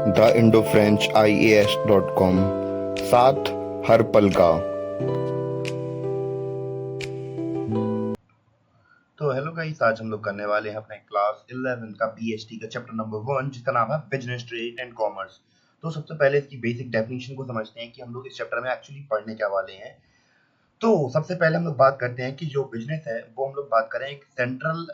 The Indo French IAS.com, साथ हर पल का। तो हेलो गाइस, आज हम लोग करने वाले हैं अपने क्लास 11 का BST का चैप्टर नंबर 1, जिसका नाम है बिजनेस, ट्रेड एंड कॉमर्स। तो सबसे पहले इसकी बेसिक डेफिनेशन को समझते हैं कि हम लोग इस चैप्टर में एक्चुअली पढ़ने क्या वाले हैं। तो सबसे पहले हम लोग बात करते हैं कि जो बिजनेस है वो हम लोग बात करें एक सेंट्रल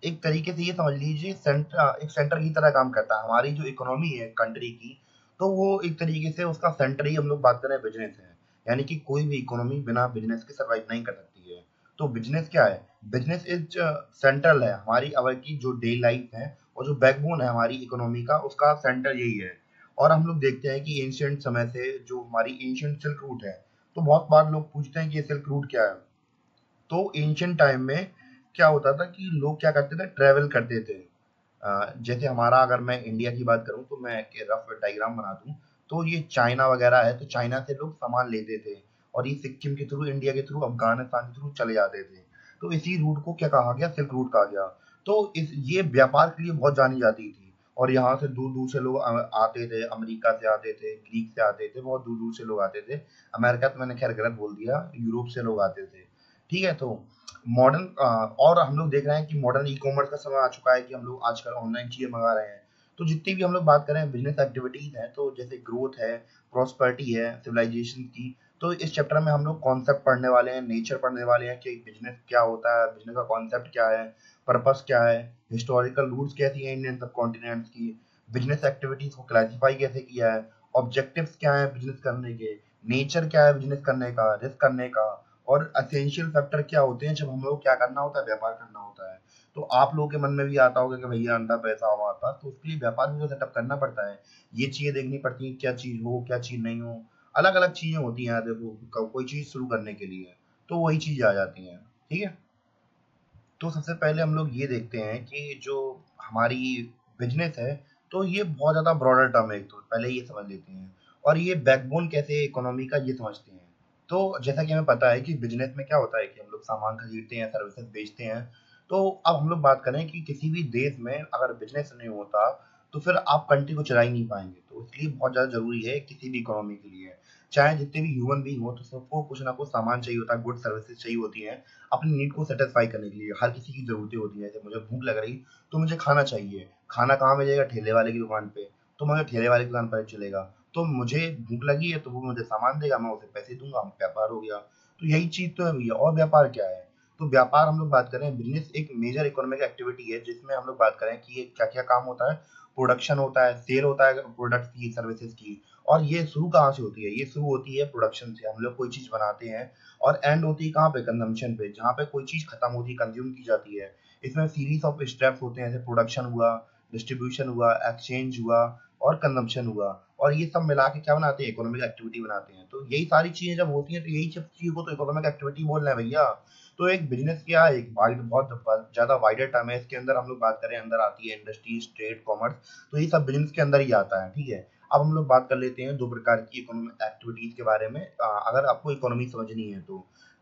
एक तरीके से ये समझ लीजिए एक सेंटर की तरह काम करता है। हमारी जो इकोनॉमी है कंट्री की, तो वो एक तरीके से उसका सेंटर ही हम लोग बात करें बिजनेस है। यानी कि कोई भी इकोनॉमी बिना बिजनेस के सर्वाइव नहीं कर सकती है। तो बिजनेस क्या है? बिजनेस इज सेंट्रल है हमारी अवर की जो डे लाइफ है, और जो बैकबोन है हमारी इकोनॉमी का, उसका सेंटर यही है। और हम लोग देखते हैं कि एंशियंट समय से जो हमारी एंशियंट सिल्क रूट है, तो बहुत बार लोग पूछते हैं कि ये सिल्क रूट क्या है। तो एंशियंट टाइम में क्या होता था कि लोग क्या करते थे, ट्रैवल करते थे। जैसे हमारा, अगर मैं इंडिया की बात करूं तो मैं एक रफ डायग्राम बना दूं, तो ये चाइना वगैरह है, तो चाइना से लोग सामान लेते थे और ये सिक्किम के थ्रू, इंडिया के थ्रू, अफगानिस्तान के थ्रू चले जाते थे। तो इसी रूट को क्या कहा गया, सिल्क रूट कहा गया। तो इस ये व्यापार के लिए बहुत जानी जाती थी, और यहाँ से दूर दूर से लोग आते थे, अमेरिका से आते थे, ग्रीक से आते थे, बहुत दूर दूर से लोग आते थे। अमेरिका तो मैंने खैर गलत बोल दिया, यूरोप से लोग आते थे। ठीक है, तो मॉडर्न और हम लोग देख रहे हैं कि मॉडर्न ई-कॉमर्स का समय आ चुका है कि हम लोग आजकल ऑनलाइन चीज़ें मँगा रहे हैं। तो जितनी भी हम लोग बात करें बिज़नेस एक्टिविटीज़ हैं, तो जैसे ग्रोथ है, प्रॉस्पेरिटी है, सिविलाइज़ेशन की, तो इस चैप्टर में हम लोग कॉन्सेप्ट पढ़ने वाले हैं, नेचर पढ़ने वाले हैं कि बिज़नेस क्या होता है, बिज़नेस का कॉन्सेप्ट क्या है, पर्पस क्या है, हिस्टोरिकल रूट्स कैसी हैं इंडियन सबकॉन्टिनेंट्स की, बिज़नेस एक्टिविटीज़ को क्लासिफाई कैसे किया है, ऑब्जेक्टिव्स क्या हैं बिज़नेस करने के, नेचर क्या है बिज़नेस करने का, रिस्क करने का, और एसेंशियल फैक्टर क्या होते हैं जब हम लोग क्या करना होता है, व्यापार करना होता है। तो आप लोगों के मन में भी आता होगा कि भैया अंधा पैसा हो हमारे पास, तो उसके लिए व्यापार भी तो सेटअप करना पड़ता है। ये चीजें देखनी पड़ती हैं, क्या चीज हो क्या चीज नहीं हो, अलग अलग चीजें होती हैं। देखो, कोई चीज शुरू करने के लिए तो वही चीज आ जाती है। ठीक है, तो सबसे पहले हम लोग ये देखते हैं कि जो हमारी बिजनेस है, तो ये बहुत ज़्यादा ब्रॉडर टर्म है। एक तो पहले ये समझ लेते हैं, और ये बैकबोन कैसे है इकोनॉमी का, ये समझते हैं। तो जैसा कि हमें पता है कि बिजनेस में क्या होता है कि हम लोग सामान खरीदते हैं, सर्विसेज बेचते हैं। तो अब हम लोग बात करें कि किसी भी देश में अगर बिजनेस नहीं होता, तो फिर आप कंट्री को चला ही नहीं पाएंगे। तो इसलिए बहुत ज़्यादा जरूरी है किसी भी इकोनॉमी के लिए, चाहे जितने भी ह्यूमन बीइंग हो, तो सबको कुछ ना कुछ सामान चाहिए होता है, गुड सर्विसेज चाहिए होती हैं अपनी नीड को सेटिस्फाई करने के लिए। हर किसी की ज़रूरतें होती हैं। जैसे मुझे भूख लग रही, तो मुझे खाना चाहिए। खाना कहाँ मिलेगा? ठेले वाले की दुकान पे। तो मुझे ठेले वाले की दुकान पर चलेगा। तो मुझे भूख लगी है, तो वो मुझे सामान देगा, मैं उसे पैसे दूँगा, व्यापार हो गया। तो यही चीज़ तो है भैया। और व्यापार क्या है? तो व्यापार हम लोग बात करें, बिज़नेस एक मेजर इकोनॉमिक एक्टिविटी है, जिसमें हम लोग बात करें कि ये क्या-क्या काम होता है। प्रोडक्शन होता है, सेल होता है प्रोडक्ट्स की, सर्विसेज़ की। और ये शुरू कहाँ से होती है? ये शुरू होती है प्रोडक्शन से। हम लोग कोई चीज़ बनाते हैं, और एंड होती है कहाँ पे? कंजम्पशन पे, जहाँ पे कोई चीज़ खत्म होती है, कंज्यूम की जाती है। इसमें सीरीज ऑफ स्टेप्स होते हैं, जैसे प्रोडक्शन हुआ, डिस्ट्रीब्यूशन हुआ, एक्सचेंज हुआ, और कंजम्पशन हुआ। और ये सब मिला के क्या बनाते हैं? इकोनॉमिक एक्टिविटी बनाते हैं। तो यही सारी चीजें जब होती हैं, तो यही सब चीजों को तो इकोनॉमिक एक्टिविटी बोल रहे हैं भैया। तो एक बिजनेस क्या है? एक वाइड, बहुत ज्यादा वाइडर टर्म है। इसके अंदर हम लोग बात करें, अंदर आती है इंडस्ट्रीज, ट्रेड, कॉमर्स। तो ये सब बिजनेस के अंदर ही आता है। ठीक है, अब हम लोग बात कर लेते हैं दो प्रकार की इकोनॉमिक एक्टिविटीज के बारे में। अगर आपको इकोनॉमी समझनी है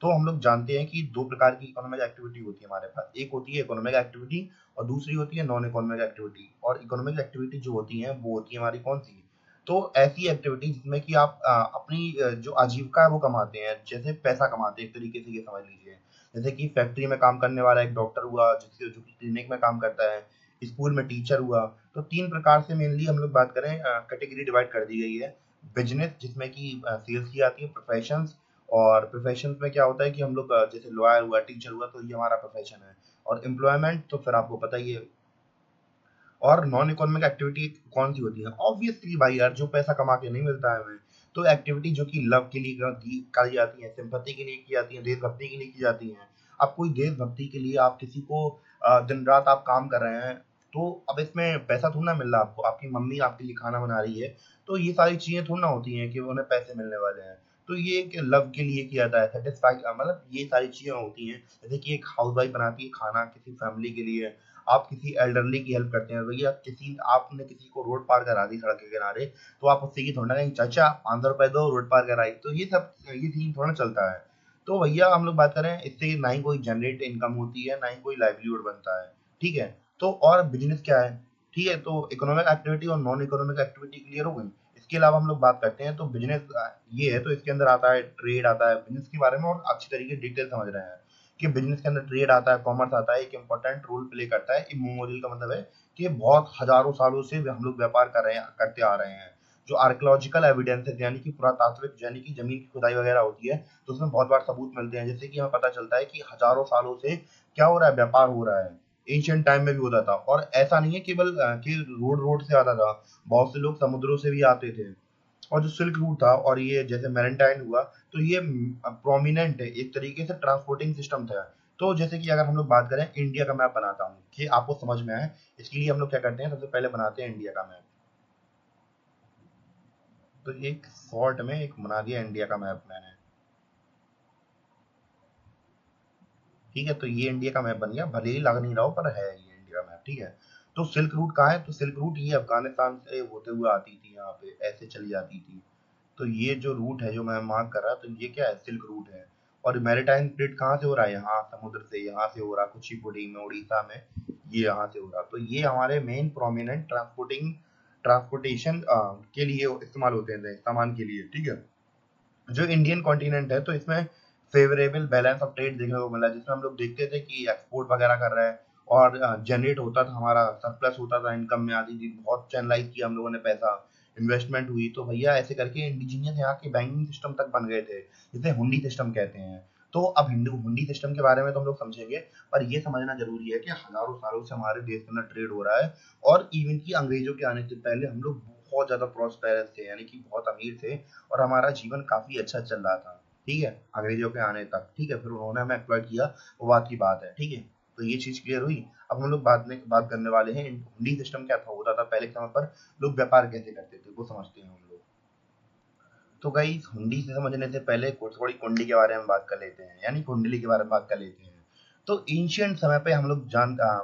तो हम लोग जानते हैं कि दो प्रकार की इकोनॉमिक एक्टिविटी होती है हमारे पास। एक होती है इकोनॉमिक एक्टिविटी, और दूसरी होती है नॉन इकोनॉमिक एक्टिविटी। और इकोनॉमिक एक्टिविटी जो होती है वो होती है हमारी कौन सी? तो ऐसी एक्टिविटी जिसमें कि आप अपनी जो आजीविका है वो कमाते हैं, जैसे पैसा कमाते हैं, एक तरीके से ये समझ लीजिए। जैसे कि फैक्ट्री में काम करने वाला एक डॉक्टर हुआ, जिसके जो कि क्लिनिक में काम करता है, स्कूल में टीचर हुआ। तो तीन प्रकार से मेनली हम लोग बात करें, कैटेगरी डिवाइड कर दी गई है। बिजनेस, जिसमें कि सेल्स की आती है, प्रोफेशंस, और प्रोफेशंस में क्या होता है कि हम लोग जैसे लॉयर हुआ, टीचर हुआ, तो ये हमारा प्रोफेशन है। और एम्प्लॉयमेंट तो फिर आपको पता ही है। और नॉन इकोनॉमिक एक्टिविटी कौन सी होती है? ऑब्वियसली भाई यार, जो पैसा कमा के नहीं मिलता है हमें। तो एक्टिविटी जो कि लव के लिए करी जाती है, सिंपैथी के लिए की जाती है, देशभक्ति के लिए की जाती है। अब कोई देशभक्ति के लिए आप किसी को दिन रात आप काम कर रहे हैं, तो अब इसमें पैसा थोड़ा ना मिल रहा आपको, आपकी मम्मी आपके लिए खाना बना रही है। तो ये सारी चीजें थोड़ा ना होती हैं कि उन्हें पैसे मिलने वाले हैं। तो ये एक लव के लिए किया जाता है, सेटिस्फाई, मतलब ये सारी चीजें होती हैं। जैसे कि एक हाउस वाइफ बनाती है खाना किसी फैमिली के लिए, आप किसी एल्डरली की हेल्प करते हैं भैया, किसी आपने किसी को रोड पार करा दी सड़क के किनारे, तो आप उससे ये थोड़ा ना कहेंगे, चाचा 500 रुपए दो, रोड पार कराई। तो ये सब, ये सीन थोड़ा चलता है। तो भैया हम लोग बात करें, इससे ना ही कोई जनरेट इनकम होती है, ना ही कोई लाइवलीहुड बनता है। ठीक है, तो और बिजनेस क्या है? ठीक है, तो इकोनॉमिक एक्टिविटी और नॉन इकोनॉमिक एक्टिविटी क्लियर हो गई। इसके अलावा हम लोग बात करते हैं तो बिजनेस ये है, तो इसके अंदर आता है ट्रेड आता है बिजनेस के बारे में, और अच्छी तरीके डिटेल समझ रहे हैं कि बिजनेस के अंदर ट्रेड आता है, कॉमर्स आता है, एक इंपॉर्टेंट रोल प्ले करता है। इमोरियल का मतलब है कि बहुत हजारों सालों से हम लोग व्यापार कर रहे हैं, करते आ रहे हैं। जो आर्कियोलॉजिकल एविडेंस है, यानी कि पुरातात्विक, यानी कि जमीन की खुदाई वगैरह होती है, तो उसमें बहुत बार सबूत मिलते हैं, जैसे कि हमें पता चलता है कि हजारों सालों से क्या हो रहा है, व्यापार हो रहा है। एंशिएंट टाइम में भी होता था, और ऐसा नहीं है केवल कि रोड रोड से आता था, बहुत से लोग समुद्रों से भी आते थे। और जो सिल्क रूट था और ये जैसे मैरीटाइम हुआ, तो ये प्रोमिनेंट है, एक तरीके से ट्रांसपोर्टिंग सिस्टम था। तो जैसे कि अगर हम लोग बात करें, इंडिया का मैप बनाता हूँ कि आपको समझ में आए, इसके लिए हम लोग क्या करते हैं, सबसे पहले बनाते हैं इंडिया का मैप। तो एक शॉर्ट में एक बना दिया इंडिया का मैप मैंने। ठीक है, तो ये इंडिया का मैप बन गया, भले ही लग नहीं रहा हो पर है ये इंडिया का मैप। ठीक है, तो सिल्क रूट कहाँ है, तो सिल्क रूट ये अफगानिस्तान से होते हुए आती थी, यहाँ पे ऐसे चली जाती थी। तो ये जो रूट है जो मैं मार्क कर रहा, तो ये क्या है, सिल्क रूट है। और मैरीटाइम ट्रेड कहाँ से हो रहा है, यहाँ समुद्र से, यहाँ से हो रहा, कुचिपुड़ी में, उड़ीसा में, ये यहाँ से हो रहा। तो ये हमारे मेन प्रोमिनेंट ट्रांसपोर्टेशन के लिए इस्तेमाल होते हैं सामान के लिए। ठीक है, जो इंडियन कॉन्टिनेंट है, तो इसमें फेवरेबल बैलेंस ऑफ ट्रेड देखने को मिला, जिसमें हम लोग देखते थे कि एक्सपोर्ट वगैरह कर रहे हैं, और जनरेट होता था, हमारा सरप्लस होता था, इनकम में आती थी, बहुत चैनलाइज किया हम लोगों ने पैसा, इन्वेस्टमेंट हुई। तो भैया ऐसे करके इंडिजीनियस यहाँ के बैंकिंग सिस्टम तक बन गए थे, जिसे हुंडी सिस्टम कहते हैं। तो अब हिंदू हुंडी सिस्टम के बारे में तो हम लोग समझेंगे, पर ये समझना जरूरी है कि हजारों सालों से हमारे देश के अंदर ट्रेड हो रहा है, और इवन की अंग्रेजों के आने से पहले हम लोग बहुत ज्यादा प्रॉस्पेरस थे, यानी कि बहुत अमीर थे, और हमारा जीवन काफी अच्छा चल रहा था। ठीक है, अंग्रेजों के आने तक। ठीक है, फिर उन्होंने हमें एक्सप्लॉइट किया, वो बात की बात है। ठीक है, तो ये चीज क्लियर हुई। अब हम लोग बात करने वाले हैं हुंडी सिस्टम क्या था, होता था पहले के समय पर, लोग व्यापार कैसे करते थे वो समझते हैं हम लोग। तो गाइस, हुंडी से समझने से पहले थोड़ी कुंडली के बारे में बात कर लेते हैं, यानी कुंडली के बारे में बात कर लेते हैं। तो एंशियंट समय पे हम लोग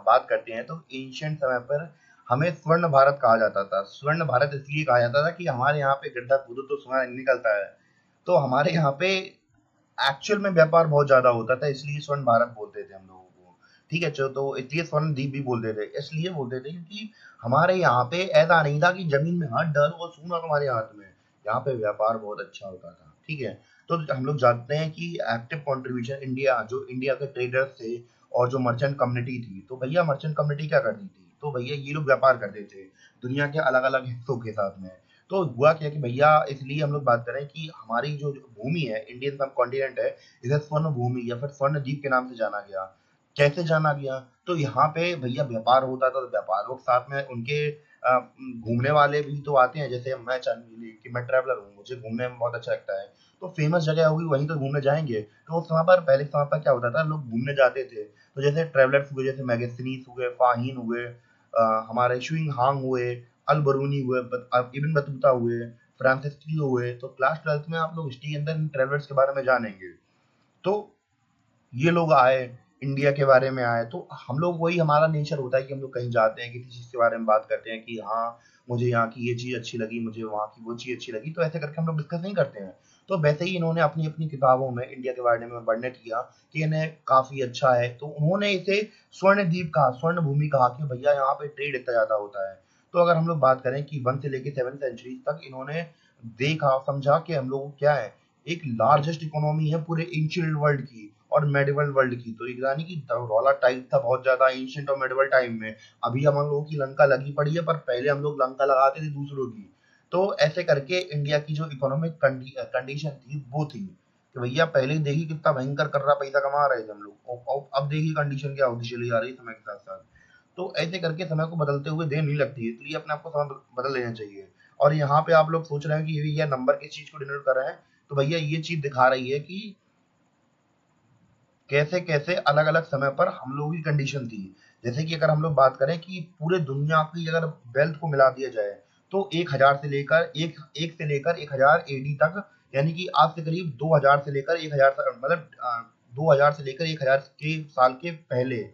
बात करते हैं, तो एंशियंट समय पर हमें स्वर्ण भारत कहा जाता था। स्वर्ण भारत इसलिए कहा जाता था कि हमारे यहाँ पे गड्ढा खोदो तो सोना निकलता है। तो हमारे यहाँ पे एक्चुअल में व्यापार बहुत ज्यादा होता था, इसलिए स्वर्ण भारत बोलते थे हम लोगों को। ठीक है, चलो, तो इसलिए स्वर्ण द्वीप भी बोलते थे, इसलिए बोलते थे क्योंकि हमारे यहाँ पे ऐसा नहीं था कि जमीन में हाथ डालो और सोना तुम्हारे हाथ में। यहाँ पे व्यापार बहुत अच्छा होता था। ठीक है, तो हम लोग जानते हैं कि एक्टिव कंट्रीब्यूशन इंडिया, जो इंडिया के ट्रेडर्स थे और जो मर्चेंट कम्युनिटी थी, तो भैया मर्चेंट कम्युनिटी क्या करती थी, तो भैया ये लोग व्यापार करते थे दुनिया के अलग अलग हिस्सों के साथ में। तो हुआ क्या कि भैया, इसलिए हम लोग बात करें कि हमारी जो भूमि है, इंडियन सब कॉन्टिनेंट है, इसे स्वर्ण भूमि या फिर स्वर्ण द्वीप के नाम से जाना गया। कैसे जाना गया, तो यहाँ पे भैया व्यापार होता था, तो व्यापारों के साथ में उनके घूमने वाले भी तो आते हैं, जैसे मैं चंदीली कि मैं ट्रैवलर हूँ, मुझे घूमने में बहुत अच्छा लगता है, तो फेमस जगह होगी वहीं तो घूमने जाएंगे। तो उस समय पर, पहले के समय पर क्या होता था, लोग घूमने जाते थे, तो जैसे ट्रैवलर्स हुए, जैसे मैगस्थनीज हुए, फाहिन हुए, हमारे शुइंग हांग हुए, अल बरूनी हुए, इब्न बतूता हुए, फ्रांसिस क्लियो हुए। तो क्लास 12th में आप लोग हिस्ट्री के अंदर इन ट्रैवलर्स के बारे में जानेंगे। तो ये लोग आए, इंडिया के बारे में आए, तो हम लोग, वही हमारा नेचर होता है कि हम लोग कहीं जाते हैं, किसी चीज के बारे में बात करते हैं कि हाँ, मुझे यहाँ की ये चीज अच्छी लगी, मुझे वहाँ की वो चीज अच्छी लगी, तो ऐसे करके हम लोग डिस्कस नहीं करते हैं। तो वैसे ही इन्होंने अपनी अपनी किताबों में इंडिया के बारे में वर्णित किया कि इन्हें काफी अच्छा है, तो उन्होंने इसे स्वर्ण द्वीप कहा, स्वर्ण भूमि कहा कि भैया यहाँ पे ट्रेड इतना ज्यादा होता है। तो अगर हम लोग बात करें कि 1 से लेके 7 सेंचुरी तक इन्होंने देखा, समझा कि हम लोग क्या है, एक लार्जेस्ट इकोनॉमी है पूरे एंशिएंट वर्ल्ड की और मेडिवल वर्ल्ड की। तो यानी कि रौला टाइप था बहुत ज्यादा एंशिएंट और मेडिवल टाइम में। अभी हम लोगों की लंका लगी पड़ी है, पर पहले हम लोग लंका लगाते थे दूसरों की। तो ऐसे करके इंडिया की जो इकोनॉमिक कंडीशन थी वो थी कि भैया, पहले देखी कितना भयंकर कर रहा पैसा कमा रहे थे हम लोग, अब देखी कंडीशन क्या होती चली जा रही है समय के साथ साथ। तो ऐसे करके समय को बदलते हुए देर नहीं लगती है, इसलिए अपने आप को समय बदल लेना चाहिए। और यहाँ पे आप लोग सोच रहे हैं कि ये नंबर किस चीज को डिनोट कर रहे हैं, तो भैया ये चीज दिखा रही है कि कैसे कैसे अलग अलग समय पर हम लोगों की कंडीशन थी। जैसे कि अगर हम लोग बात करें कि पूरे दुनिया की अगर वेल्थ को मिला दिया जाए, तो 1000 से लेकर एक से लेकर 1000 एडी तक, यानी कि आज से करीब 2000 से लेकर 1000, मतलब 2000 से लेकर 1000 के साल के पहले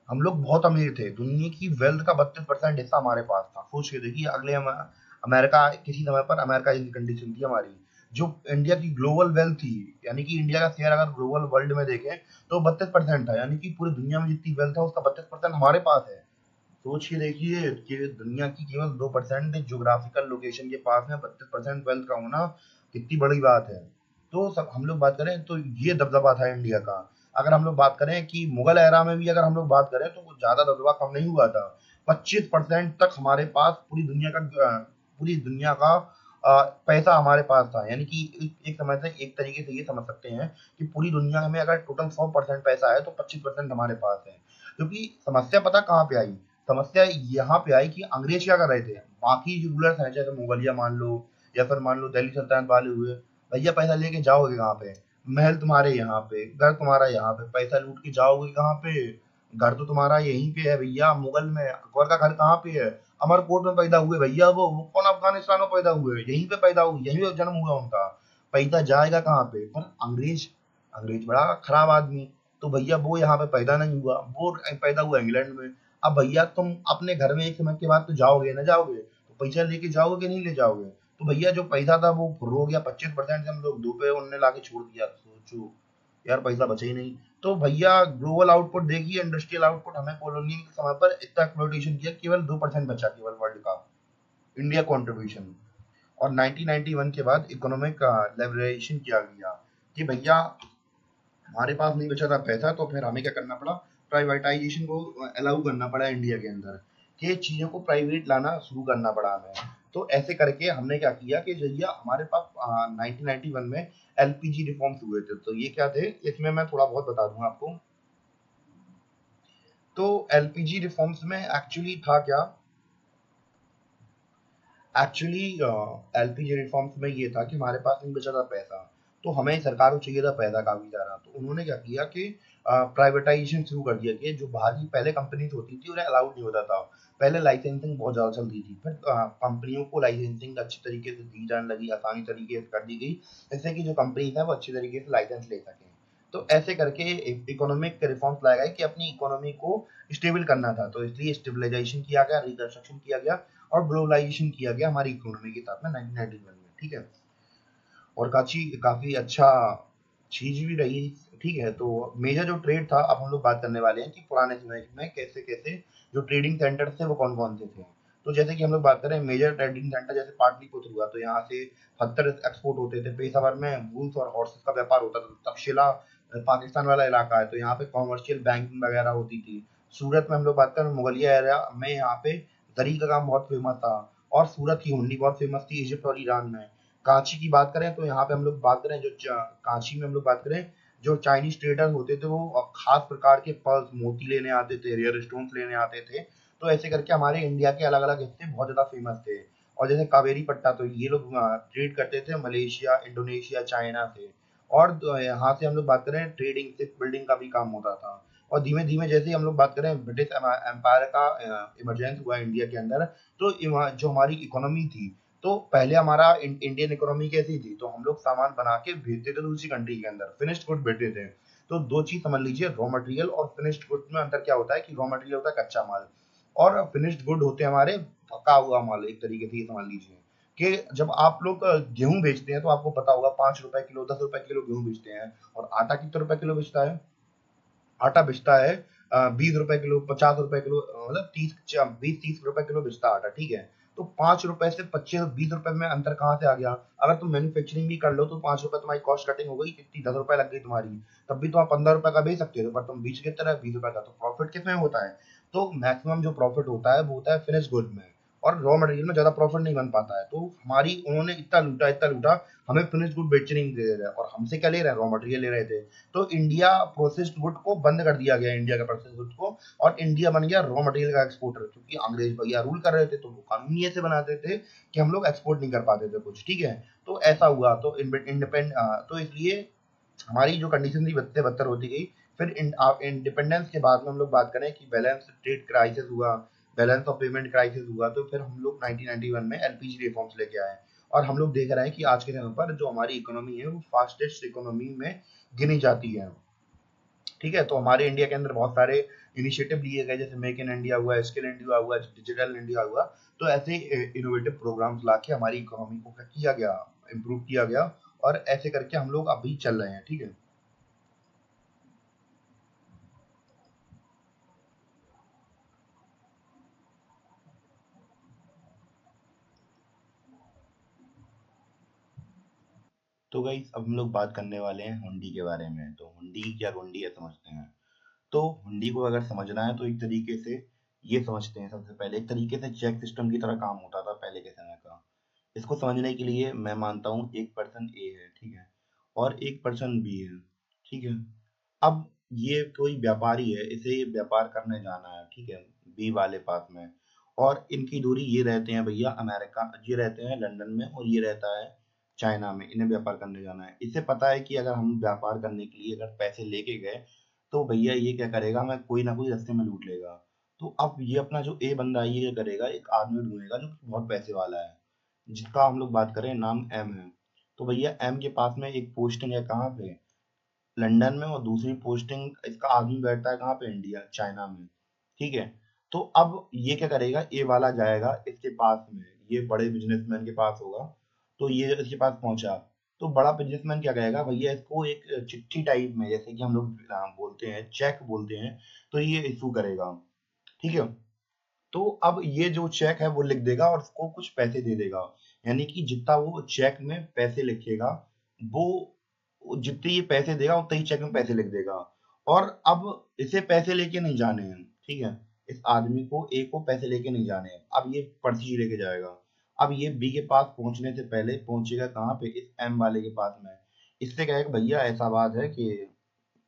हम लोग बहुत अमीर थे। दुनिया की वेल्थ का 32% हिस्सा हमारे पास था। सोच के देखिए, अगले हम अमेरिका, किसी समय पर अमेरिका जैसी कंडीशन थी हमारी। जो इंडिया की ग्लोबल वेल्थ थी, यानी कि इंडिया का शेयर अगर ग्लोबल वर्ल्ड में देखें, तो 32% था, यानी कि पूरी दुनिया में जितनी वेल्थ है उसका 32% हमारे पास है। सोच के देखिए कि दुनिया की केवल 2% ज्योग्राफिकल लोकेशन के पास में 32% वेल्थ का होना कितनी बड़ी बात है। तो सब हम लोग बात करें तो ये दबदबा था इंडिया का। अगर हम लोग बात करें कि मुगल एरा में भी अगर हम लोग बात करें तो कुछ ज्यादा दबदबा कम नहीं हुआ था। 25% तक हमारे पास पूरी दुनिया का पैसा हमारे पास था। यानी कि एक समय से एक तरीके से ये समझ सकते हैं कि पूरी दुनिया में अगर टोटल 100% पैसा है तो 25% हमारे पास है। क्योंकि समस्या पता कहाँ पे आई? समस्या यहाँ पे आई कि अंग्रेज क्या कर रहे थे, बाकी जो रूलर्स हैं जैसे मुगलिया मान लो या फिर मान लो दिल्ली सल्तनत वाले हुए, भैया पैसा लेके जाओगे कहाँ पे? महल तुम्हारे यहाँ पे, घर तुम्हारा यहाँ पे, पैसा लूट के जाओगे कहाँ पे? घर तो तुम्हारा यहीं पे है भैया, मुगल में। अकबर का घर कहाँ पे है? अमरकोट में पैदा हुए भैया, वो कौन अफगानिस्तान में पैदा हुए, यहीं पे पैदा हुए, यहीं पे जन्म हुआ उनका। पैसा जाएगा कहाँ पे? पर अंग्रेज, अंग्रेज बड़ा खराब आदमी, तो भैया वो यहाँ पे पैदा नहीं हुआ, वो पैदा हुआ इंग्लैंड में। अब भैया तुम अपने घर में एक समय के बाद तो जाओगे ना, जाओगे तो पैसा लेके जाओगे कि नहीं ले जाओगे? तो भैया जो पैसा था वो फुर्र हो गया, 25% से हम लोग 2 पे उनने लाके छोड़ दिया। सोचो यार, पैसा बचा ही नहीं। तो भैया ग्लोबल आउटपुट देखिए, इंडस्ट्रियल आउटपुट हमें कॉलोनियल के समय पर इतना एक्सप्लॉइटेशन किया, केवल 2% बचा केवल वर्ल्ड का इंडिया कंट्रीब्यूशन। और 1991 के बाद इकोनॉमिक लिबरेशन किया गया कि भैया हमारे पास नहीं बचा था पैसा, तो फिर हमें क्या करना पड़ा? प्राइवेटाइजेशन को अलाउ करना पड़ा इंडिया के अंदर, कि चीजों को प्राइवेट लाना शुरू करना पड़ा हमें। तो ऐसे करके हमने क्या किया कि भैया हमारे पास 1991 में एलपीजी रिफॉर्म्स हुए थे। तो ये क्या थे, इसमें मैं थोड़ा बहुत बता दूंगा आपको। तो एलपीजी रिफॉर्म्स में एक्चुअली था क्या? एक्चुअली एलपीजी रिफॉर्म्स में ये था कि हमारे पास नहीं बचा था पैसा, तो हमें सरकार को चाहिए था पैसा काफी सारा। तो उन्होंने क्या किया कि प्राइवेटाइजेशन शुरू कर दिया कि जो बाहर की पहले कंपनीज होती थी उन्हें अलाउड नहीं होता था। पहले लाइसेंसिंग बहुत ज्यादा चलती थी, फिर कंपनियों को लाइसेंसिंग अच्छी तरीके से दी जाने लगी, आसानी तरीके से कर दी गई, जिससे कि जो कंपनीज है वो अच्छी तरीके से लाइसेंस ले सकें। तो ऐसे करके इकोनॉमिक रिफॉर्म्स लाए गए कि अपनी इकोनॉमी को स्टेबल करना था, तो इसलिए स्टेबलाइजेशन किया गया, रिकंस्ट्रक्शन किया गया और ग्लोबलाइजेशन किया गया हमारी इकोनॉमी के साथ में 1991 में, ठीक है। और काफी काफी अच्छा चीज भी रही, ठीक है। तो मेजर जो ट्रेड था, अब हम लोग बात करने वाले हैं कि पुराने समय में कैसे कैसे जो ट्रेडिंग सेंटर थे वो कौन कौन से थे। तो जैसे कि हम लोग बात करें मेजर ट्रेडिंग सेंटर, जैसे पाटलिपुत्र हुआ, तो यहाँ से पत्थर एक्सपोर्ट होते थे। पेशावर में वूल्स और हॉर्सेस का व्यापार होता था। तक्षशिला पाकिस्तान वाला इलाका है, तो यहाँ पे कॉमर्शियल बैंकिंग वगैरह होती थी। सूरत में हम लोग बात करें मुगलिया एरिया में, यहाँ पे दरी का काम बहुत फेमस था। और सूरत की हुंडी बहुत फेमस थी इजिप्ट और ईरान में। कांची की बात करें तो यहाँ पे हम लोग बात करें कांची में हम लोग बात करें, जो चाइनीज ट्रेडर होते थे वो खास प्रकार के पर्ल्स मोती लेने आते थे, रेयर स्टोन्स लेने आते थे। तो ऐसे करके हमारे इंडिया के अलग अलग हिस्से बहुत ज्यादा फेमस थे। और जैसे कावेरी पट्टा, तो ये लोग ट्रेड करते थे मलेशिया, इंडोनेशिया, चाइना से। और यहाँ से हम लोग बात करें ट्रेडिंग से, बिल्डिंग का भी काम होता था। और धीमे धीमे जैसे ही हम लोग बात करें ब्रिटिश एम्पायर का इमरजेंस हुआ इंडिया के अंदर, तो जो हमारी इकोनॉमी थी, तो पहले हमारा इंडियन इकोनॉमी कैसी थी, तो हम लोग सामान बना के भेजते थे दूसरी कंट्री के अंदर, फिनिश्ड गुड भेजते थे। तो दो चीज समझ लीजिए, रॉ मटेरियल और फिनिश्ड गुड में अंतर क्या होता है कि रॉ मटेरियल होता है कच्चा माल, और फिनिश्ड गुड होते हैं हमारे पका हुआ माल। एक तरीके से ये समझ लीजिए कि जब आप लोग गेहूं बेचते हैं तो आपको पता होगा 5 रुपए किलो, 10 रुपए किलो गेहूं बेचते हैं। और आटा कितने रुपए किलो बेचता है? आटा बिकता है 20 रुपए किलो, 50 रुपए किलो, मतलब 20-30 रुपए किलो बिकता है आटा, ठीक है। तो 5 रुपए से 25-20 रुपए में अंतर कहाँ से आ गया? अगर तुम मैन्युफैक्चरिंग भी कर लो तो 5 रुपए तुम्हारी कॉस्ट कटिंग हो गई, कितनी 10 रुपए लग गई तुम्हारी। तब भी तुम 15 रुपए का बेच सकते हो, पर तुम बीच कितना है 20 रुपए का, तो प्रॉफिट किसमें होता है? तो मैक्सिमम जो प्रॉफिट होता है वो होता है फिनिश गुड में। और रॉ मटेरियल में ज्यादा प्रॉफिट नहीं बन पाता है। तो हमारी उन्होंने इतना लूटा, हमें फिनिश गुड बेचने नहीं दे रहे, और हमसे क्या ले रहे हैं? रॉ मटेरियल ले रहे थे। तो इंडिया प्रोसेस्ड गुड को बंद कर दिया गया, इंडिया के प्रोसेस्ड गुड को, और इंडिया बन गया रॉ मटेरियल का एक्सपोर्टर। क्योंकि अंग्रेज भैया रूल कर रहे थे, तो वो कानून ही ऐसे बनाते थे कि हम लोग एक्सपोर्ट नहीं कर पाते थे कुछ, ठीक है। तो ऐसा हुआ, तो इंडिपेंड तो इसलिए हमारी जो कंडीशन थी बदते बदतर होती गई। फिर इंडिपेंडेंस के बाद में हम लोग बात करें कि बैलेंस ट्रेड क्राइसिस हुआ, बैलेंस ऑफ पेमेंट क्राइसिस हुआ, तो फिर हम लोग 1991 में एलपीजी रिफॉर्म्स लेके आए। और हम लोग देख रहे हैं कि आज के समय पर जो हमारी इकोनॉमी है वो फास्टेस्ट इकोनॉमी में गिनी जाती है, ठीक है। तो हमारे इंडिया के अंदर बहुत सारे इनिशिएटिव लिए गए, जैसे मेक इन इंडिया हुआ, स्किल इंडिया हुआ, डिजिटल इंडिया हुआ। तो ऐसे इनोवेटिव प्रोग्राम्स लाके हमारी इकोनॉमी को क्या किया गया, इम्प्रूव किया गया। और ऐसे करके हम लोग अभी चल रहे हैं, ठीक है। तो गाइस अब हम लोग बात करने वाले हैं हुंडी के बारे में। तो हुंडी क्या हुंडी है समझते हैं। तो हुंडी को अगर समझना है तो एक तरीके से ये समझते हैं। सबसे पहले एक तरीके से चेक सिस्टम की तरह काम होता था पहले के समय का। इसको समझने के लिए मैं मानता हूँ एक पर्सन ए है, ठीक है, और एक पर्सन बी है, ठीक है। अब ये कोई व्यापारी है, इसे ये व्यापार करने जाना है, ठीक है, बी वाले पास में। और इनकी दूरी ये रहते हैं भैया अमेरिका, ये रहते हैं लंदन में और ये रहता है चाइना में। इन्हें व्यापार करने जाना है। इसे पता है कि अगर हम व्यापार करने के लिए अगर पैसे लेके गए तो भैया ये क्या करेगा, मैं कोई ना कोई रास्ते में लूट लेगा। तो अब ये अपना जो ए बंदा है ये क्या करेगा, एक आदमी ढूंढेगा जो कि बहुत पैसे वाला है, जिसका हम लोग बात करें नाम एम है। तो भैया एम के पास में एक पोस्टिंग है कहाँ पे, लंदन में, और दूसरी पोस्टिंग इसका आदमी बैठता है कहाँ पे, इंडिया चाइना में, ठीक है। तो अब ये क्या करेगा, ए वाला जाएगा इसके पास में, ये बड़े बिजनेसमैन के पास होगा। तो ये इसके पास पहुंचा। तो बड़ा बिजनेसमैन क्या करेगा भैया, इसको एक चिट्ठी टाइप में, जैसे कि हम लोग बोलते हैं चेक बोलते हैं, तो ये इशू करेगा, ठीक है। तो अब ये जो चेक है वो लिख देगा और उसको कुछ पैसे दे देगा। यानी कि जितना वो चेक में पैसे लिखेगा, वो जितने ये पैसे देगा उतना ही चेक में पैसे लिख देगा। और अब इसे पैसे लेके नहीं जाने हैं, ठीक है। इस आदमी को ए को पैसे लेके नहीं जाने हैं। अब ये पर्ची लेके जाएगा। अब ये बी के पास पहुंचने से पहले पहुंचेगा कहाँ पे, इस एम वाले के पास में। इससे कहेगा भैया ऐसा बात है कि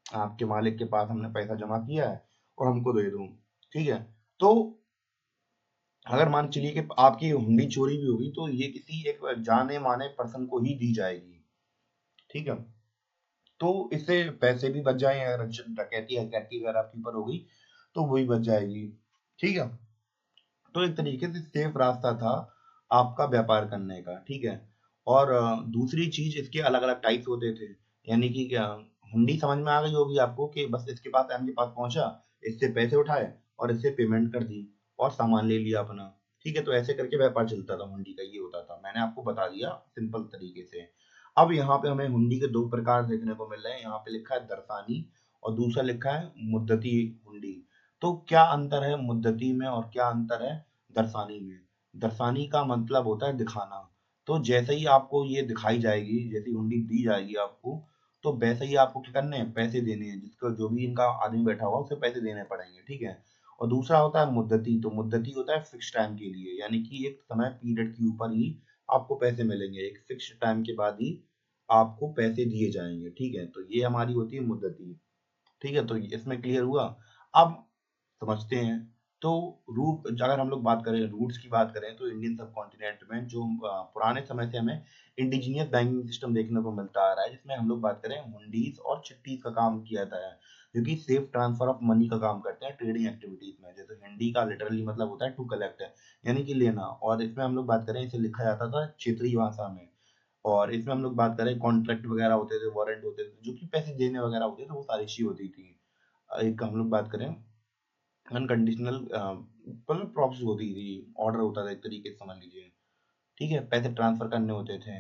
आपके मालिक के पास हमने पैसा जमा किया है और हमको दे दो, ठीक है। तो अगर मान चलिए कि आपकी हुंडी चोरी भी होगी तो ये किसी एक जाने माने पर्सन को ही दी जाएगी, ठीक है। तो इससे पैसे भी बच जाए, अगर डकैती हकैती अगर आपके ऊपर होगी तो वही बच जाएगी, ठीक है। तो एक तरीके से सेफ रास्ता था आपका व्यापार करने का, ठीक है। और दूसरी चीज, इसके अलग अलग टाइप्स होते थे। यानी कि क्या, हुंडी समझ में आ गई होगी आपको कि बस इसके पास एम के पास पहुंचा, इससे पैसे उठाए और इससे पेमेंट कर दी और सामान ले लिया अपना, ठीक है। तो ऐसे करके व्यापार चलता था, हुंडी का ये होता था। मैंने आपको बता दिया सिंपल तरीके से। अब यहाँ पे हमें हुंडी के दो प्रकार देखने को मिल रहे हैं। यहाँ पे लिखा है दरसानी और दूसरा लिखा है मुद्दती हुंडी। तो क्या अंतर है मुद्दती में और क्या अंतर है दरसानी में। दरसानी का मतलब होता है दिखाना। तो जैसे ही आपको ये दिखाई जाएगी, जैसी हुंडी दी जाएगी आपको, तो वैसे ही आपको क्या करने हैं, पैसे देने हैं। जिसका जो भी इनका आदमी बैठा हुआ उसे पैसे देने पड़ेंगे, ठीक है। और दूसरा होता है मुद्दती। तो मुद्दती होता है फिक्स टाइम के लिए, यानी कि एक समय पीरियड के ऊपर ही आपको पैसे मिलेंगे, एक फिक्स टाइम के बाद ही आपको पैसे दिए जाएंगे, ठीक है। तो ये हमारी होती है मुद्दती, ठीक है। तो इसमें क्लियर हुआ। अब समझते हैं। तो रूट, अगर हम लोग बात करें रूट्स की बात करें, तो इंडियन सब कॉन्टिनेंट में जो पुराने समय से हमें इंडिजीनियस बैंकिंग सिस्टम देखने को मिलता आ रहा है, जिसमें हम लोग बात करें हुंडीज और चिट्टीज का काम किया जाता है, जो कि सेफ ट्रांसफर ऑफ मनी का काम करते हैं ट्रेडिंग एक्टिविटीज में। जैसे हिंदी का लिटरली मतलब होता है टू कलेक्ट, यानी कि लेना। और इसमें हम लोग बात करें, इसे लिखा जाता था क्षेत्रीय भाषा में। और इसमें हम लोग बात करें, कॉन्ट्रैक्ट वगैरह होते थे, वारंट होते थे, जो कि पैसे देने वगैरह होते थे, वो सारी चीज होती थी। एक हम लोग बात करें अनकंडीशनल, मतलब प्रोसेस होती थी, ऑर्डर होता था एक तरीके से समझ लीजिए, ठीक है। पैसे ट्रांसफर करने होते थे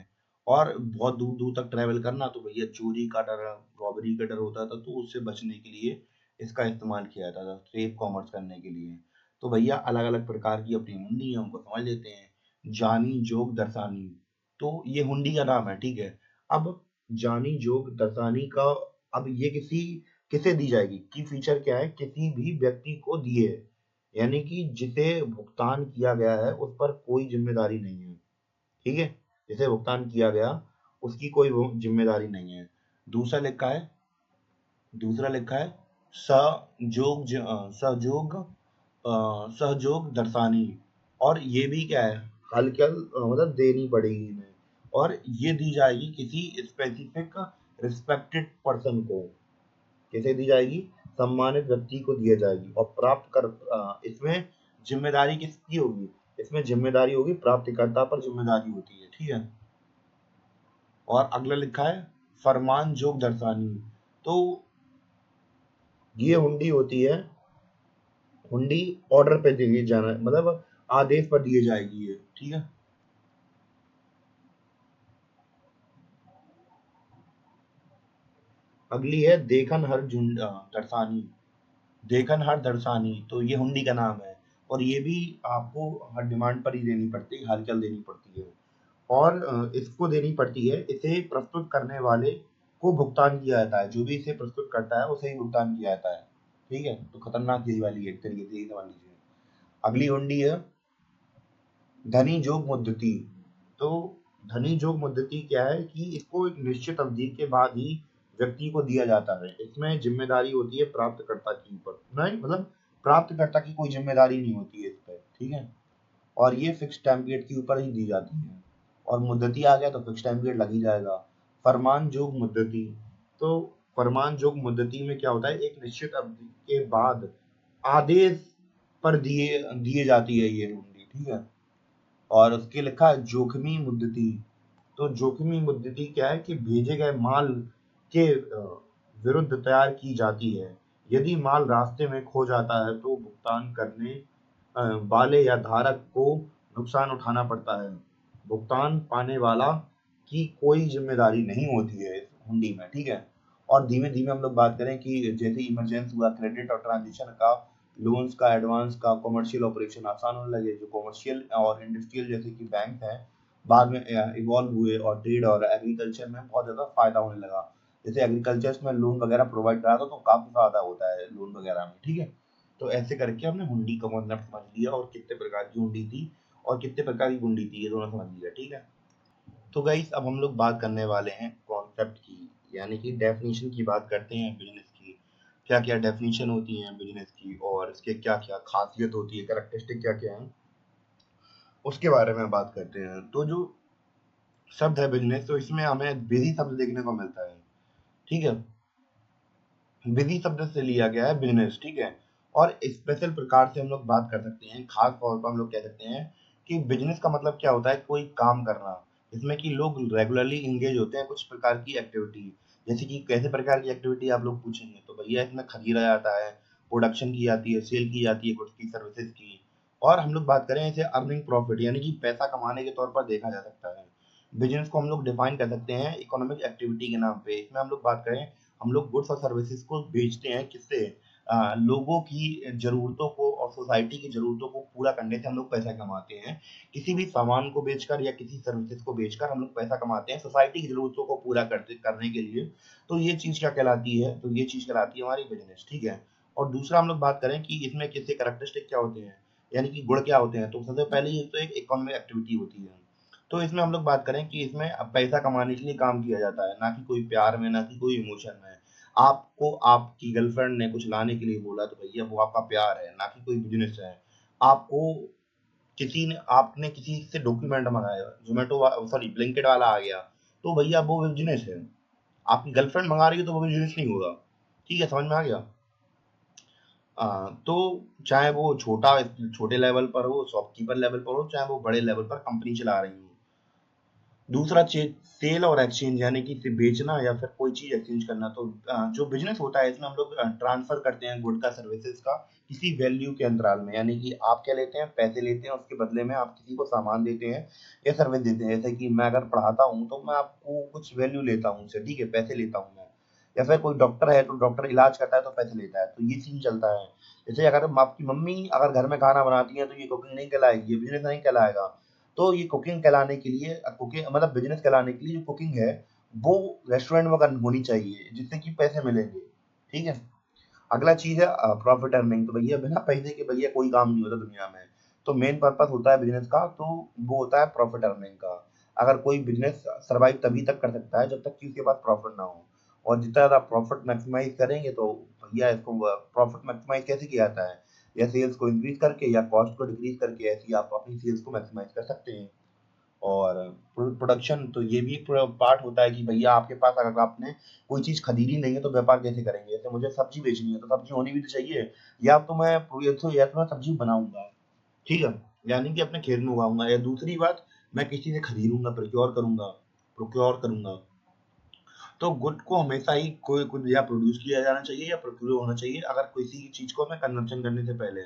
और बहुत दूर दूर तक ट्रैवल करना, तो भैया चोरी का डर, रॉबरी का डर होता था, तो उससे बचने के लिए इसका इस्तेमाल किया जाता था सेफ कॉमर्स करने के लिए। तो भैया अलग अलग प्रकार की अपनी हुंडी है, उनको समझ लेते हैं। जानी जोग दरसानी, तो ये हुंडी का नाम है, ठीक है। अब जानी जोग दरसानी का, अब ये किसी किसे दी जाएगी, की फीचर क्या है, किसी भी व्यक्ति को दिए, यानी कि जिसे भुगतान किया गया है उस पर कोई जिम्मेदारी नहीं है, ठीक है। जिसे भुगतान किया गया उसकी कोई वो जिम्मेदारी नहीं है। दूसरा लिखा है, दूसरा लिखा है सहयोग सहयोग सहयोग दर्शानी। और ये भी क्या है, हल्के मतलब देनी पड़ेगी इन्हें। और ये दी जाएगी किसी स्पेसिफिक रिस्पेक्टेड पर्सन को। किसे दी जाएगी, सम्मानित व्यक्ति को दिया जाएगी। और प्राप्त कर, इसमें जिम्मेदारी किसकी होगी, इसमें जिम्मेदारी होगी प्राप्तिकर्ता पर जिम्मेदारी होती है, ठीक है। और अगला लिखा है फरमान जोग दर्शानी। तो ये हुंडी होती है, हुंडी ऑर्डर पे दी जाना, मतलब आदेश पर दिए जाएगी ये, ठीक है। अगली है देखन हर झुंड दर्शानी। देखन हर दर्शानी, तो ये हुंडी का नाम है। और ये भी आपको हर डिमांड पर ही देनी पड़ती है, हलचल देनी पड़ती है। और इसको देनी पड़ती है। इसे प्रस्तुत करने वाले को भुगतान किया जाता है, जो भी इसे प्रस्तुत करता है उसे ही भुगतान किया जाता है। ठीक है, तो खतरनाक चीज वाली है एक तरीके से, यही समझ लीजिए। अगली हुंडी है धनी जोग मुद्दती। तो धनी जोग मुद्दती क्या है कि इसको एक निश्चित अवधि के बाद ही व्यक्ति को दिया जाता है। इसमें जिम्मेदारी होती है प्राप्तकर्ता की ऊपर, नहीं मतलब प्राप्तकर्ता की कोई जिम्मेदारी नहीं होती है इस पर। ठीक है, और ये फिक्स टाइम पीरियड के ऊपर ही दी जाती है, और मुद्दती आ गया तो फिक्स टाइम पीरियड लग ही जाएगा। फरमान जोग मुद्दती, तो फरमान जोग मुद्दती में क्या होता है, एक निश्चित अवधि के बाद आदेश पर दिए दिए जाती है ये हुंडी। ठीक है, और उसके लिखा है जोखिमी मुद्दती। तो जोखिमी मुद्दती क्या है कि भेजे गए माल के विरुद्ध तैयार की जाती है। यदि माल रास्ते में खो जाता है तो भुगतान करने वाले या धारक को नुकसान उठाना पड़ता है। भुगतान पाने वाला की कोई जिम्मेदारी नहीं होती है इस हुंडी में। ठीक है, और धीमे धीमे हम लोग बात करें कि जैसे इमरजेंसी हुआ, क्रेडिट और ट्रांजिशन का, लोन्स का, एडवांस का, कमर्शियल ऑपरेशन आसान होने लगे। जो कमर्शियल और इंडस्ट्रियल जैसे कि बैंक है, बाद में इवॉल्व हुए, और ट्रेड और एग्रीकल्चर में बहुत ज़्यादा फायदा होने लगा। जैसे एग्रीकल्चर में लोन वगैरह प्रोवाइड करा था तो काफ़ी फायदा होता है लोन वगैरह में। ठीक है, तो ऐसे करके हमने हुंडी का मतलब समझ लिया, और कितने प्रकार की हुंडी थी और कितने प्रकार की गुंडी थी, ये दोनों समझ लिया। ठीक है, तो गाइस अब हम लोग बात करने वाले हैं कॉन्सेप्ट की, यानी कि डेफिनेशन की बात करते हैं बिजनेस की। क्या क्या डेफिनेशन होती है बिजनेस की, और इसके क्या क्या खासियत होती है, कैरेक्टरिस्टिक क्या क्या है, उसके बारे में बात करते हैं। तो जो शब्द है बिजनेस, तो इसमें हमें बिजी शब्द देखने को मिलता है। ठीक है, विधि शब्द से लिया गया है बिजनेस। ठीक है, और स्पेशल प्रकार से हम लोग बात कर सकते हैं, खास तौर पर हम लोग कह सकते हैं कि बिजनेस का मतलब क्या होता है, कोई काम करना जिसमें कि लोग रेगुलरली इंगेज होते हैं कुछ प्रकार की एक्टिविटी। जैसे कि कैसे प्रकार की एक्टिविटी आप लोग पूछेंगे, तो भैया इसमें खरीदा जाता है, प्रोडक्शन की जाती है, सेल की जाती है गुड्स की, सर्विसेज की। और हम लोग बात करें इसे अर्निंग प्रॉफिट, यानी कि पैसा कमाने के तौर पर देखा जा सकता है। बिजनेस को हम लोग डिफाइन कर सकते हैं इकोनॉमिक एक्टिविटी के नाम पे। इसमें हम लोग बात करें, हम लोग गुड्स और सर्विसेज को बेचते हैं, किससे, लोगों की ज़रूरतों को और सोसाइटी की ज़रूरतों को पूरा करने से हम लोग पैसा कमाते हैं। किसी भी सामान को बेचकर या किसी सर्विसेज को बेचकर हम लोग पैसा कमाते हैं सोसाइटी की ज़रूरतों को पूरा करने के लिए। तो ये चीज़ क्या कहलाती है, तो ये चीज़ कहलाती है हमारी बिजनेस। ठीक है, और दूसरा हम लोग बात करें कि इसमें किसके कैरेक्टरिस्टिक क्या होते हैं, यानी कि गुण क्या होते हैं, तो सबसे पहले ये तो एक इकोनॉमिक एक्टिविटी होती है। तो इसमें हम लोग बात करें कि इसमें पैसा कमाने के लिए काम किया जाता है, ना कि कोई प्यार में, ना कि कोई इमोशन में। आपको आपकी गर्लफ्रेंड ने कुछ लाने के लिए बोला तो भैया वो आपका प्यार है, ना कि कोई बिजनेस है। आपको किसी ने आपने किसी से डॉक्यूमेंट मंगाया, जोमेटो सॉरी ब्लिंकिट वाला आ गया, तो भैया वो बिजनेस है। आपकी गर्लफ्रेंड मंगा रही है तो वो बिजनेस नहीं होगा। ठीक है, समझ में आ गया। तो चाहे वो छोटे लेवल पर हो, शॉपकीपर लेवल पर हो, चाहे वो बड़े लेवल पर कंपनी चला रही हो। दूसरा चीज सेल और एक्सचेंज, यानी कि इसे बेचना या फिर कोई चीज एक्सचेंज करना। तो जो बिजनेस होता है इसमें हम लोग ट्रांसफर करते हैं गुड का, सर्विसेज का, किसी वैल्यू के अंतराल में। यानी कि आप क्या लेते हैं, पैसे लेते हैं, उसके बदले में आप किसी को सामान देते हैं या सर्विस देते हैं। जैसे कि मैं अगर पढ़ाता हूँ तो मैं आपको कुछ वैल्यू लेता हूँ उससे, ठीक है, पैसे लेता हूँ मैं। या फिर कोई डॉक्टर है तो डॉक्टर इलाज करता है तो पैसे लेता है, तो ये सीन चलता है। जैसे अगर आपकी मम्मी अगर घर में खाना बनाती है तो ये कुकिंग नहीं कहलाएगी, ये बिजनेस नहीं कहलाएगा। तो ये कुकिंग कहलाने के लिए, कुकिंग मतलब बिजनेस कहलाने के लिए जो कुकिंग है वो रेस्टोरेंट में होनी चाहिए, जिससे कि पैसे मिलेंगे। ठीक है, अगला चीज है प्रॉफिट अर्निंग। तो भैया बिना पैसे के भैया कोई काम नहीं होता दुनिया में। तो मेन पर्पस होता है बिजनेस का, तो वो होता है प्रॉफिट अर्निंग का। अगर कोई बिजनेस सरवाइव तभी तक कर सकता है जब तक कि उसके पास प्रॉफिट ना हो, और जितना ज्यादा प्रॉफिट मैक्सिमाइज करेंगे तो भैया इसको प्रॉफिट मैक्सिमाइज कैसे किया जाता है, या सेल्स को इंक्रीज करके या कॉस्ट को डिक्रीज करके, ऐसे ही आप अपनी सेल्स को मैक्सिमाइज कर सकते हैं। और प्रोडक्शन, तो ये भी एक पार्ट होता है कि भैया आपके पास अगर आपने कोई चीज खरीदी नहीं है तो व्यापार कैसे करेंगे। जैसे मुझे सब्जी बेचनी है तो सब्जी होनी भी तो चाहिए, या तो मैं सब्जी बनाऊंगा। ठीक है, यानी कि अपने खेत में उगाऊंगा, या दूसरी बात, मैं किसी से खरीदूंगा, प्रोक्योर करूंगा। तो गुड को हमेशा ही कोई कुछ या प्रोड्यूस किया जाना चाहिए या प्रोक्योर होना चाहिए, अगर किसी चीज को हमें कंजम्पशन करने से पहले।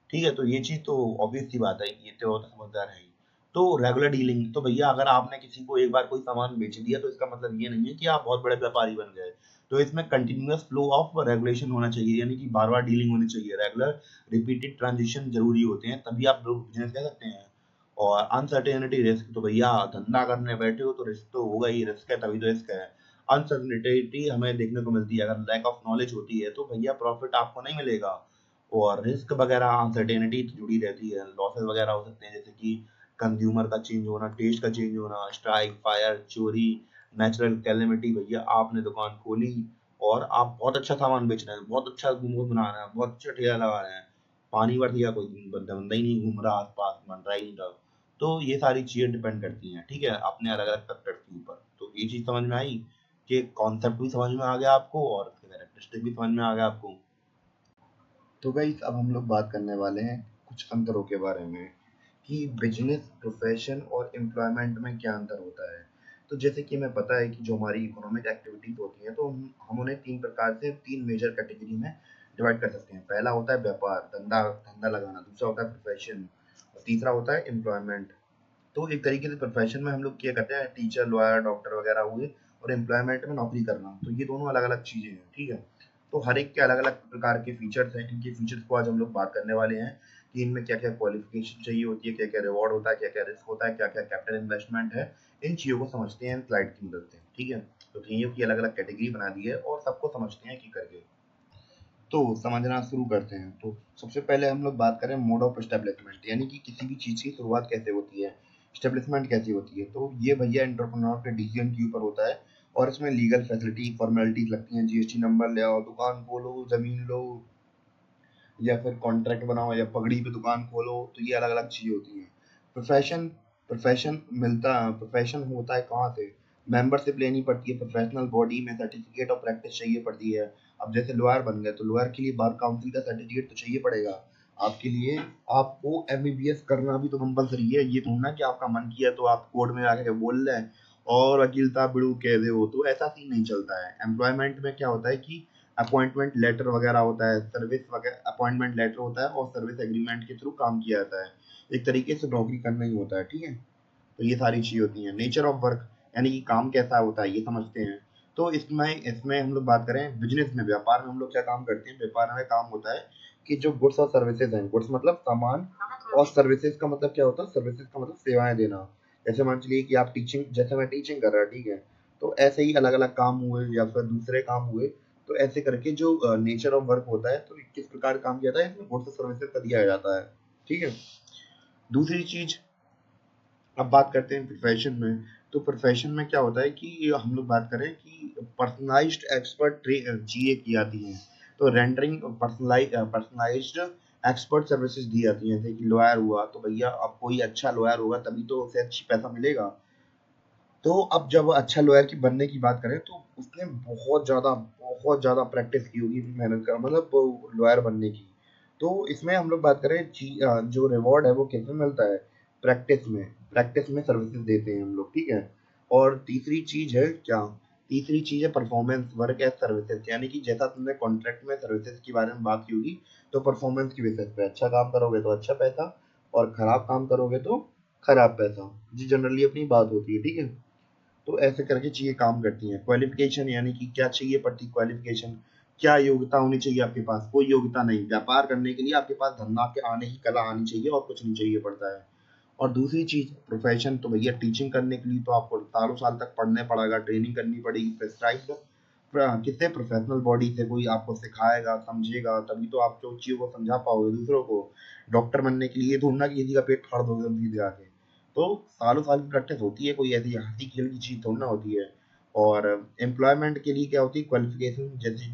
ठीक है, तो ये चीज़ तो ऑब्वियस सी बात है, ये तो समझदार है ही। तो रेगुलर डीलिंग, तो भैया अगर आपने किसी को एक बार कोई सामान बेच दिया तो इसका मतलब ये नहीं है कि आप बहुत बड़े व्यापारी बन गए। तो इसमें कंटिन्यूअस फ्लो ऑफ रेगुलेशन होना चाहिए, यानी कि बार-बार डीलिंग होनी चाहिए। रेगुलर रिपीटेड ट्रांज़ैक्शन ज़रूरी होते हैं, तभी आप लोग बिज़नेस कह सकते हैं। और अनसर्टेनिटी रिस्क, तो भैया धंधा करने बैठे हो तो रिस्क तो होगा ही, रिस्क है तभी तो रिस्क है। अनसर्टेनिटी हमें देखने को मिलती है, अगर लैक ऑफ नॉलेज होती है तो भैया प्रॉफिट आपको नहीं मिलेगा। और रिस्क वगैरह अनसर्टेनिटी जुड़ी रहती है, लॉसेस वगैरह हो सकते हैं, जैसे कि कंज्यूमर का चेंज होना, टेस्ट का चेंज होना, स्ट्राइक, फायर, चोरी, नेचुरल कैलेमिटी। भैया आपने दुकान खोली और आप बहुत अच्छा सामान बेच रहे हैं, बहुत अच्छा मोमोज बना रहे हैं, बहुत अच्छा ठेला लगा रहे हैं, पानी भर दिया, कोई बंदा बंदा ही नहीं घूम रहा आसपास, बन रहा ही नहीं रहा। तो ये सारी चीजें डिपेंड करती हैं, ठीक है, अपने अलग अलग फैक्टर्स के ऊपर। तो ये चीज समझ में आई कि कॉन्सेप्ट भी समझ में आ गया आपको और उसके कैरेक्टरिस्टिक भी समझ में आ गया आपको। तो गाइस अब हम लोग बात करने वाले हैं कुछ अंतरों के बारे में कि बिजनेस, प्रोफेशन और एम्प्लॉयमेंट में क्या अंतर होता है। तो जैसे कि हमें पता है कि जो हमारी इकोनॉमिक एक्टिविटीज होती हैं तो हम उन्हें तीन प्रकार से, तीन मेजर कैटेगरी में डिवाइड कर सकते हैं। पहला होता है व्यापार, धंधा धंधा लगाना, दूसरा होता है प्रोफेशन और तीसरा होता है एम्प्लॉयमेंट। तो एक तरीके से प्रोफेशन में हम लोग क्या करते हैं, टीचर, लॉयर, डॉक्टर वगैरह हुए, और एम्प्लॉयमेंट में नौकरी करना। तो ये दोनों अलग अलग चीजें हैं, ठीक है। तो हर एक के अलग अलग प्रकार के फीचर्स हैं, इनके फीचर्स को आज हम लोग बात करने वाले हैं कि इनमें क्या क्या क्वालिफिकेशन चाहिए होती है, क्या क्या रिवॉर्ड होता है, क्या क्या रिस्क होता है, क्या क्या कैपिटल इन्वेस्टमेंट है। इन चीजों को समझते हैं स्लाइड की मदद से, ठीक है। तो चीजों की अलग अलग कैटेगरी बना दी है और सबको समझते हैं कि करके। तो समझना शुरू करते हैं। तो सबसे पहले हम लोग बात करें मोड ऑफ एस्टेब्लिशमेंट, यानी कि किसी भी चीज़ की शुरुआत कैसे होती है, एस्टेब्लिशमेंट कैसी होती है। तो ये भैया एंटरप्रेन्योर के डिसीजन के ऊपर होता है और इसमें लीगल फैसिलिटी, फॉर्मेलिटीज लगती हैं, जीएसटी नंबर ले आओ, दुकान खोलो, जमीन लो, या फिर कॉन्ट्रैक्ट बनाओ, या पगड़ी पे दुकान खोलो। तो ये अलग अलग चीज़ें होती हैं। प्रोफेशन प्रोफेशन होता है कहाँ से, मेंबरशिप लेनी पड़ती है प्रोफेशनल बॉडी में, सर्टिफिकेट ऑफ प्रैक्टिस चाहिए पड़ती है। अब जैसे लॉयर बन गए तो लॉयर के लिए बार काउंसिल का सर्टिफिकेट तो चाहिए पड़ेगा आपके लिए। आपको एमबीबीएस करना भी तो कंपलसरी है, ये तो ना कि आपका मन किया तो आप कोर्ट में आके बोल रहे हैं और वकील साहब बिड़ू कह दे हो, तो ऐसा सीन नहीं चलता है। एम्प्लॉयमेंट में क्या होता है कि अपॉइंटमेंट लेटर वगैरह होता है, सर्विस वगैरह, अपॉइंटमेंट लेटर होता है और सर्विस एग्रीमेंट के थ्रू काम किया जाता है। एक तरीके से नौकरी करना ही होता है, ठीक है। तो ये सारी चीज़ होती हैं। नेचर ऑफ वर्क, यानी कि काम कैसा होता है, ये समझते हैं। तो इसमें इसमें हम लोग बात करें बिजनेस में, व्यापार में हम लोग क्या काम करते हैं। व्यापार में काम होता है कि जो गुड्स और सर्विसेज हैं, गुड्स मतलब सामान, और सर्विसेज का मतलब क्या होता है, सर्विसेज का मतलब सेवाएं देना। जैसे मान चलिए कि आप टीचिंग, जैसे मैं टीचिंग कर रहा, ठीक है, तो ऐसे ही अलग अलग काम हुए या फिर दूसरे काम हुए। तो ऐसे करके जो नेचर ऑफ वर्क होता है, तो किस प्रकार काम किया जाता है, इसमें गुड्स और सर्विसेज का दिया जाता है, ठीक है। दूसरी चीज, अब बात करते हैं प्रोफेशन में। तो प्रोफेशन में क्या होता है कि हम लोग बात करें कि पर्सनलाइज्ड एक्सपर्ट चीजें की जाती हैं। तो रेंडरिंग पर्सनलाइज्ड एक्सपर्ट सर्विसेज दी जाती हैं। जैसे कि लॉयर हुआ, तो भैया अब कोई अच्छा लॉयर होगा तभी तो उसे अच्छी पैसा मिलेगा। तो अब जब अच्छा लॉयर की बनने की बात करें तो उसने बहुत ज़्यादा प्रैक्टिस की होगी, मेहनत का मतलब लॉयर बनने की। तो इसमें हम लोग बात करें जो रिवॉर्ड है वो किसमें मिलता है, प्रैक्टिस में सर्विसेज देते हैं हम लोग, ठीक है। और तीसरी चीज़ है क्या, तीसरी चीज़ है परफॉर्मेंस वर्क एज सर्विसेज, यानी कि जैसा तुमने कॉन्ट्रैक्ट में सर्विसेज के बारे में बात की होगी, तो परफॉर्मेंस की बेसिस पे अच्छा काम करोगे तो अच्छा पैसा, और खराब काम करोगे तो खराब पैसा। जी जनरली अपनी बात होती है, ठीक है। तो ऐसे करके चीज़ें काम करती हैं। क्वालिफिकेशन, यानी कि क्या चाहिए पड़ती क्वालिफिकेशन, क्या योग्यता होनी चाहिए आपके पास, कोई योग्यता नहीं। व्यापार करने के लिए आपके पास धंधा के आने की कला आनी चाहिए और कुछ नहीं चाहिए पड़ता है। और दूसरी चीज़ प्रोफेशन, तो भैया टीचिंग करने के लिए तो आपको सालों साल तक पढ़ने पड़ेगा, ट्रेनिंग करनी पड़ेगी, प्रेस्क्राइब्ड किससे, प्रोफेशनल बॉडी से, कोई आपको सिखाएगा, समझेगा, तभी तो आप जो चीज़ों को समझा पाओगे दूसरों को। डॉक्टर बनने के लिए थोड़ी ना कि किसी का पेट फाड़ दोगे तुम सीधे आके। तो सालों साल की प्रैक्टिस होती है, कोई ऐसी हंसी खेल की चीज़ थोड़ी ना होती है। और एम्प्लॉयमेंट के लिए क्या होती है, क्वालिफिकेशन, जैसे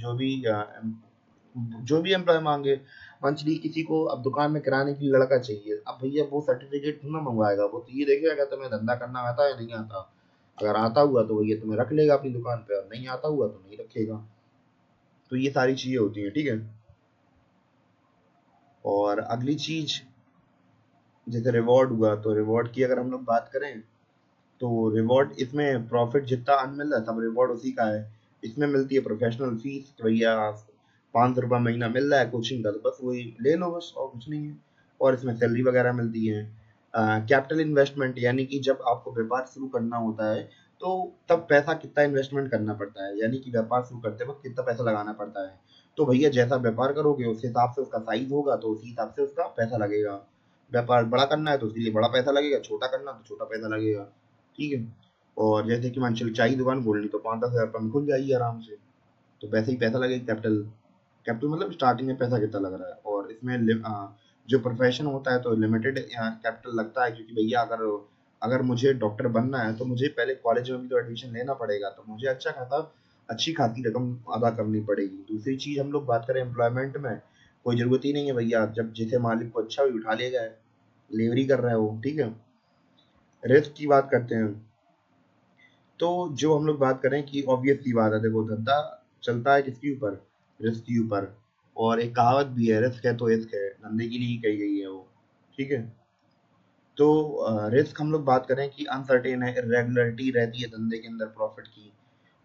जो भी एम्प्लॉय मांगे। मंथली किसी को अब दुकान में किराने के लिए लड़का चाहिए, अब भैया वो सर्टिफिकेट थोड़ा ना मंगवाएगा, वो तो ये देखेगा तुम्हें धंधा करना आता है नहीं आता। अगर आता हुआ तो भैया तुम्हें रख लेगा अपनी दुकान पे, और नहीं आता हुआ तो नहीं रखेगा। तो ये सारी चीजें होती हैं, ठीक है। और अगली चीज, जैसे रिवॉर्ड हुआ, तो रिवॉर्ड की अगर हम लोग बात करें तो रिवॉर्ड, इसमें प्रॉफिट जितना अर्न मिल रहा है सब रिवॉर्ड उसी का है। इसमें मिलती है प्रोफेशनल फीस, भैया 500 रुपये महीना मिल रहा है कोचिंग का, तो बस वही ले लो बस, और कुछ नहीं है। और इसमें सैलरी वगैरह मिलती है। कैपिटल इन्वेस्टमेंट, यानी कि जब आपको व्यापार शुरू करना होता है तो तब पैसा कितना इन्वेस्टमेंट करना पड़ता है, यानी कि व्यापार शुरू करते वक्त कितना पैसा लगाना पड़ता है। तो भैया जैसा व्यापार करोगे उस हिसाब से उसका साइज होगा, तो उसी हिसाब से उसका पैसा लगेगा। व्यापार बड़ा करना है तो उसके लिए बड़ा पैसा लगेगा, छोटा करना तो छोटा पैसा लगेगा, ठीक है। और जैसे कि मान चलो चाय की दुकान खोलनी तो 5-10 हज़ार रुपये में खुल जाएगी आराम से, तो वैसे ही पैसा लगेगा कैपिटल। कैपिटल मतलब स्टार्टिंग में पैसा कितना लग रहा है। और इसमें जो प्रोफेशन होता है तो लिमिटेड कैपिटल लगता है, क्योंकि भैया अगर अगर मुझे डॉक्टर बनना है तो मुझे पहले कॉलेज में भी तो एडमिशन लेना पड़ेगा, तो मुझे अच्छी खासी रकम अदा करनी पड़ेगी। दूसरी चीज़ हम लोग बात करें एम्प्लॉयमेंट में, कोई ज़रूरत ही नहीं है भैया, जब जैसे मालिक को अच्छा भी उठा लिया जाए, डिलीवरी कर रहा है वो, ठीक है। रिस्क की बात करते हैं तो जो हम लोग बात करें कि ऑब्वियस सी बात है, देखो धंधा चलता है किसके ऊपर, रिस्क के ऊपर। और एक कहावत भी है, रिस्क है तो इश्क है, धंधे के लिए ही कही गई है वो, ठीक है। तो रिस्क हम लोग बात करें कि अनसर्टेन है, इरेगुलरिटी रहती है धंधे के अंदर प्रॉफिट की,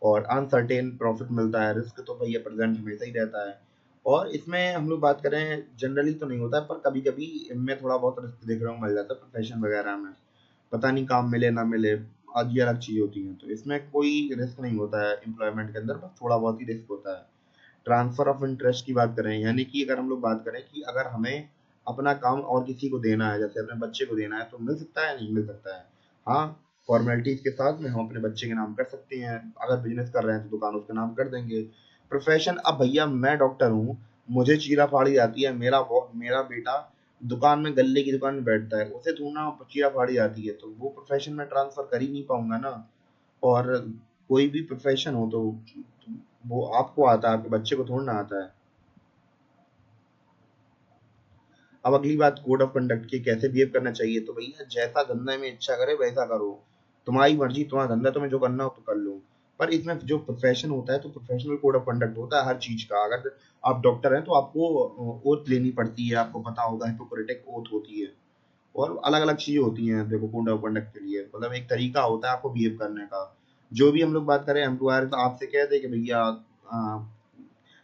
और अनसर्टेन प्रॉफिट मिलता है। रिस्क तो भैया प्रेजेंट हमेशा ही रहता है। और इसमें हम लोग बात करें, जनरली तो नहीं होता है, पर कभी कभी इनमें थोड़ा बहुत रिस्क देखने को मिल जाता है प्रोफेशन वगैरह में। पता नहीं काम मिले ना मिले, आज ये अलग चीज़ होती है, तो इसमें कोई रिस्क नहीं होता है एम्प्लॉयमेंट के अंदर, बस थोड़ा बहुत ही रिस्क होता है। ट्रांसफर ऑफ इंटरेस्ट की बात करें, यानी कि अगर हम लोग बात करें कि अगर हमें अपना काम और किसी को देना है, जैसे अपने बच्चे को देना है, तो मिल सकता है, नहीं मिल सकता है। हाँ, फॉर्मेलिटीज के साथ में हम अपने बच्चे के नाम कर सकते हैं, अगर बिजनेस कर रहे हैं तो दुकान उसके नाम कर देंगे। प्रोफेशन, अब भैया मैं डॉक्टर हूँ, मुझे चीरा फाड़ी आती है, मेरा बेटा दुकान में, गल्ले की दुकान में बैठता है, उसे थोड़ा ना चीरा फाड़ी आती है, तो वो प्रोफेशन में ट्रांसफर कर ही नहीं पाऊंगा ना। और कोई भी प्रोफेशन हो तो वो आपको आता है, आपके बच्चे को थोड़ा ना आता है। अब अगली बात कोड ऑफ कंडक्ट की, कैसे बिहेव करना चाहिए, तो भैया जैसा धंधा में इच्छा करे वैसा करो, तुम्हारी मर्जी, तुम्हारा धंधा, तुम्हें जो करना हो तो कर लो। पर इसमें जो प्रोफेशन होता है तो प्रोफेशनल कोड ऑफ कंडक्ट होता है हर चीज का। अगर आप डॉक्टर हैं तो आपको ओथ लेनी पड़ती है, आपको पता होगा हिपोक्रेटिक ओथ होती है। और अलग अलग चीजें होती हैं, देखो कोड ऑफ कंडक्ट के लिए मतलब एक तरीका होता है आपको बिहेव करने का। जो भी हम लोग बात करें, एम्प्लॉयर तो आपसे कह दे कि भैया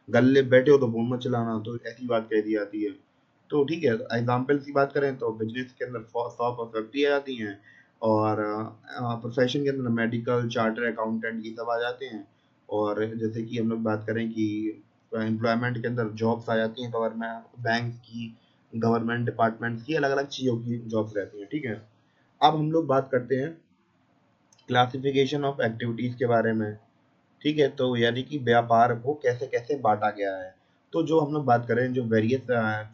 गल्ले बैठे हो तो फोन मत चलाना, तो ऐसी बात कह दी जाती है। तो ठीक है, एग्जाम्पल की बात करें तो बिजनेस के अंदर 100 फैक्ट्री आ जाती हैं, और प्रोफेशन के अंदर मेडिकल, चार्टर अकाउंटेंट, ये सब आ जाते हैं। और जैसे कि हम लोग बात करें कि एम्प्लॉयमेंट के अंदर जॉब्स आ जाती हैं, गवर्नमेंट बैंक की, गवर्नमेंट डिपार्टमेंट्स की, अलग अलग चीज़ों की जॉब्स रहती हैं, ठीक है। अब हम लोग बात करते हैं क्लासिफिकेशन ऑफ एक्टिविटीज़ के बारे में, ठीक है। तो यानी कि व्यापार को कैसे कैसे बांटा गया है। तो जो हम लोग बात करें, जो वेरियस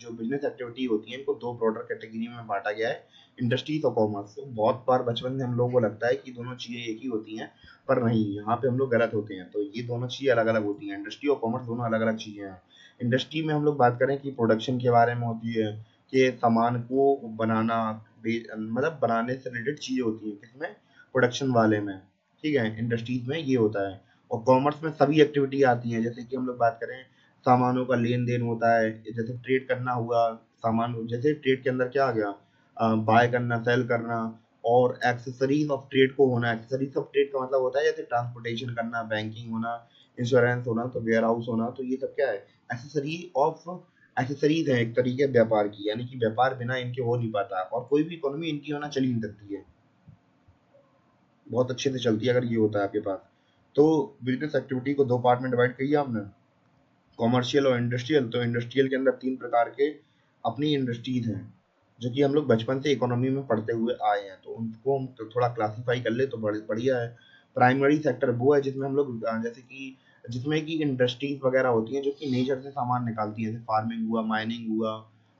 जो बिजनेस एक्टिविटी होती है, इनको दो ब्रॉडर कैटेगरी में बांटा गया है, इंडस्ट्रीज और कॉमर्स। बहुत बार बचपन में हम लोगों को लगता है कि दोनों चीजें एक ही होती हैं, पर नहीं, यहाँ पे हम लोग गलत होते हैं। तो ये दोनों चीजें अलग अलग होती हैं, इंडस्ट्री और कॉमर्स दोनों अलग अलग चीजें हैं। इंडस्ट्री में हम लोग बात करें कि प्रोडक्शन के बारे में होती है, कि सामान को बनाना, मतलब बनाने से रिलेटेड चीजें होती हैं, किसमें, प्रोडक्शन वाले में, ठीक है, इंडस्ट्रीज में ये होता है। और कॉमर्स में सभी एक्टिविटी आती हैं, जैसे कि हम लोग बात करें, सामानों का लेन देन होता है, जैसे ट्रेड करना हुआ, सामान, जैसे ट्रेड के अंदर क्या आ गया, बाय करना, सेल करना। और एक्सेसरीज ऑफ ट्रेड को होना, एक्सेसरीज ऑफ ट्रेड का मतलब होता है जैसे ट्रांसपोर्टेशन करना, बैंकिंग होना, इंश्योरेंस होना, तो वेयर हाउस होना, तो ये सब क्या है, एक्सेसरी ऑफ, एक्सेसरीज है एक तरीके व्यापार की, यानी कि व्यापार बिना इनके हो नहीं पाता, और कोई भी इकोनॉमी इनकी होना चल ही नहीं सकती है, बहुत अच्छे से चलती है अगर ये होता है आपके पास। तो बिजनेस एक्टिविटी को दो पार्ट में डिवाइड किया हमने, कॉमर्शियल और इंडस्ट्रियल। तो इंडस्ट्रियल के अंदर तीन प्रकार के अपनी इंडस्ट्रीज हैं, जो कि हम लोग बचपन से इकोनॉमी में पढ़ते हुए आए हैं, तो उनको हम तो थोड़ा क्लासीफाई कर ले तो बढ़िया है। प्राइमरी सेक्टर वो है जिसमें हम लोग जैसे कि जिसमें कि इंडस्ट्रीज वगैरह होती हैं जो कि नेचर से सामान निकालती है, जैसे फार्मिंग हुआ, माइनिंग हुआ,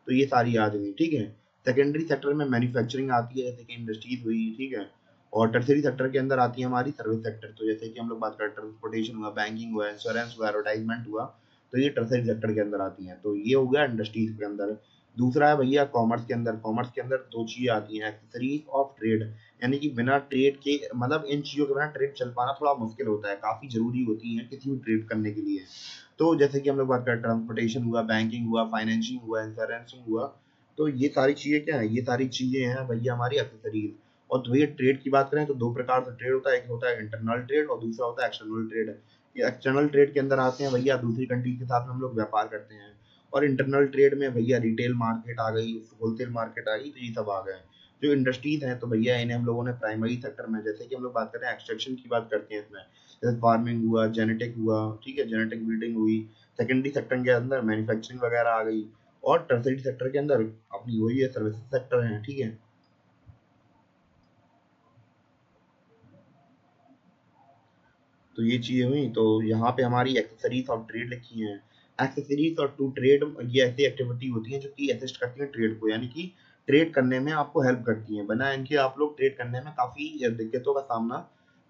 तो ये सारी आ गई, ठीक है। सेकेंडरी सेक्टर में मैन्युफैक्चरिंग आती है, जैसे कि इंडस्ट्रीज हुई, ठीक है। और टर्सरी सेक्टर के अंदर आती है हमारी सर्विस सेक्टर, तो जैसे कि हम लोग बात करें, ट्रांसपोर्टेशन हुआ, बैंकिंग हुआ, इंश्योरेंस हुआ, एडवर्टाइजमेंट हुआ, तो ये टर्सरी सेक्टर के अंदर आती हैं। तो ये हो गया इंडस्ट्रीज के अंदर। दूसरा है भैया कॉमर्स के अंदर, कॉमर्स के अंदर दो चीजें आती हैं, एक्सेसरीज ऑफ ट्रेड, यानी कि बिना ट्रेड के, मतलब इन चीजों के बिना ट्रेड चल पाना थोड़ा मुश्किल होता है, काफी जरूरी होती है किसी भी ट्रेड करने के लिए। तो जैसे कि हम लोग बात करें, ट्रांसपोर्टेशन हुआ, बैंकिंग हुआ, फाइनेंसिंग हुआ, इंश्योरेंसिंग हुआ, तो ये सारी चीजें क्या है, ये सारी चीजें हैं भैया हमारी एक्सेसरीज। और तो भैया ट्रेड की बात करें तो दो प्रकार से ट्रेड होता है, एक होता है इंटरनल ट्रेड और दूसरा होता है एक्सटर्नल ट्रेड। ये एक्सटर्नल ट्रेड के अंदर आते हैं भैया, दूसरी कंट्री के साथ में हम लोग व्यापार करते हैं। और इंटरनल ट्रेड में भैया रिटेल मार्केट आ गई, होलसेल मार्केट आ गई, तो ये सब आ गए। जो इंडस्ट्रीज हैं तो भैया इन्हें हम लोगों ने प्राइमरी सेक्टर में, जैसे कि हम लोग बात करें एक्सट्रैक्शन की बात करते हैं इसमें, जैसे फार्मिंग हुआ, जेनेटिक हुआ, ठीक है, जेनेटिक ब्रीडिंग हुई। सेकेंडरी सेक्टर के अंदर मैन्युफैक्चरिंग वगैरह आ गई। और टर्सरी सेक्टर के अंदर अपनी वही है, सर्विसेज सेक्टर है, ठीक है। तो ये चीजें हुई। तो यहाँ पे हमारी एक्सेसरीज और ट्रेड लिखी हैं। एक्सेसरीज और टू ट्रेड ये ऐसी एक्टिविटी होती हैं जो कि असिस्ट करती हैं ट्रेड को, यानी कि ट्रेड करने में आपको हेल्प करती हैं। बिना इनके आप लोग ट्रेड करने में काफी दिक्कतों का सामना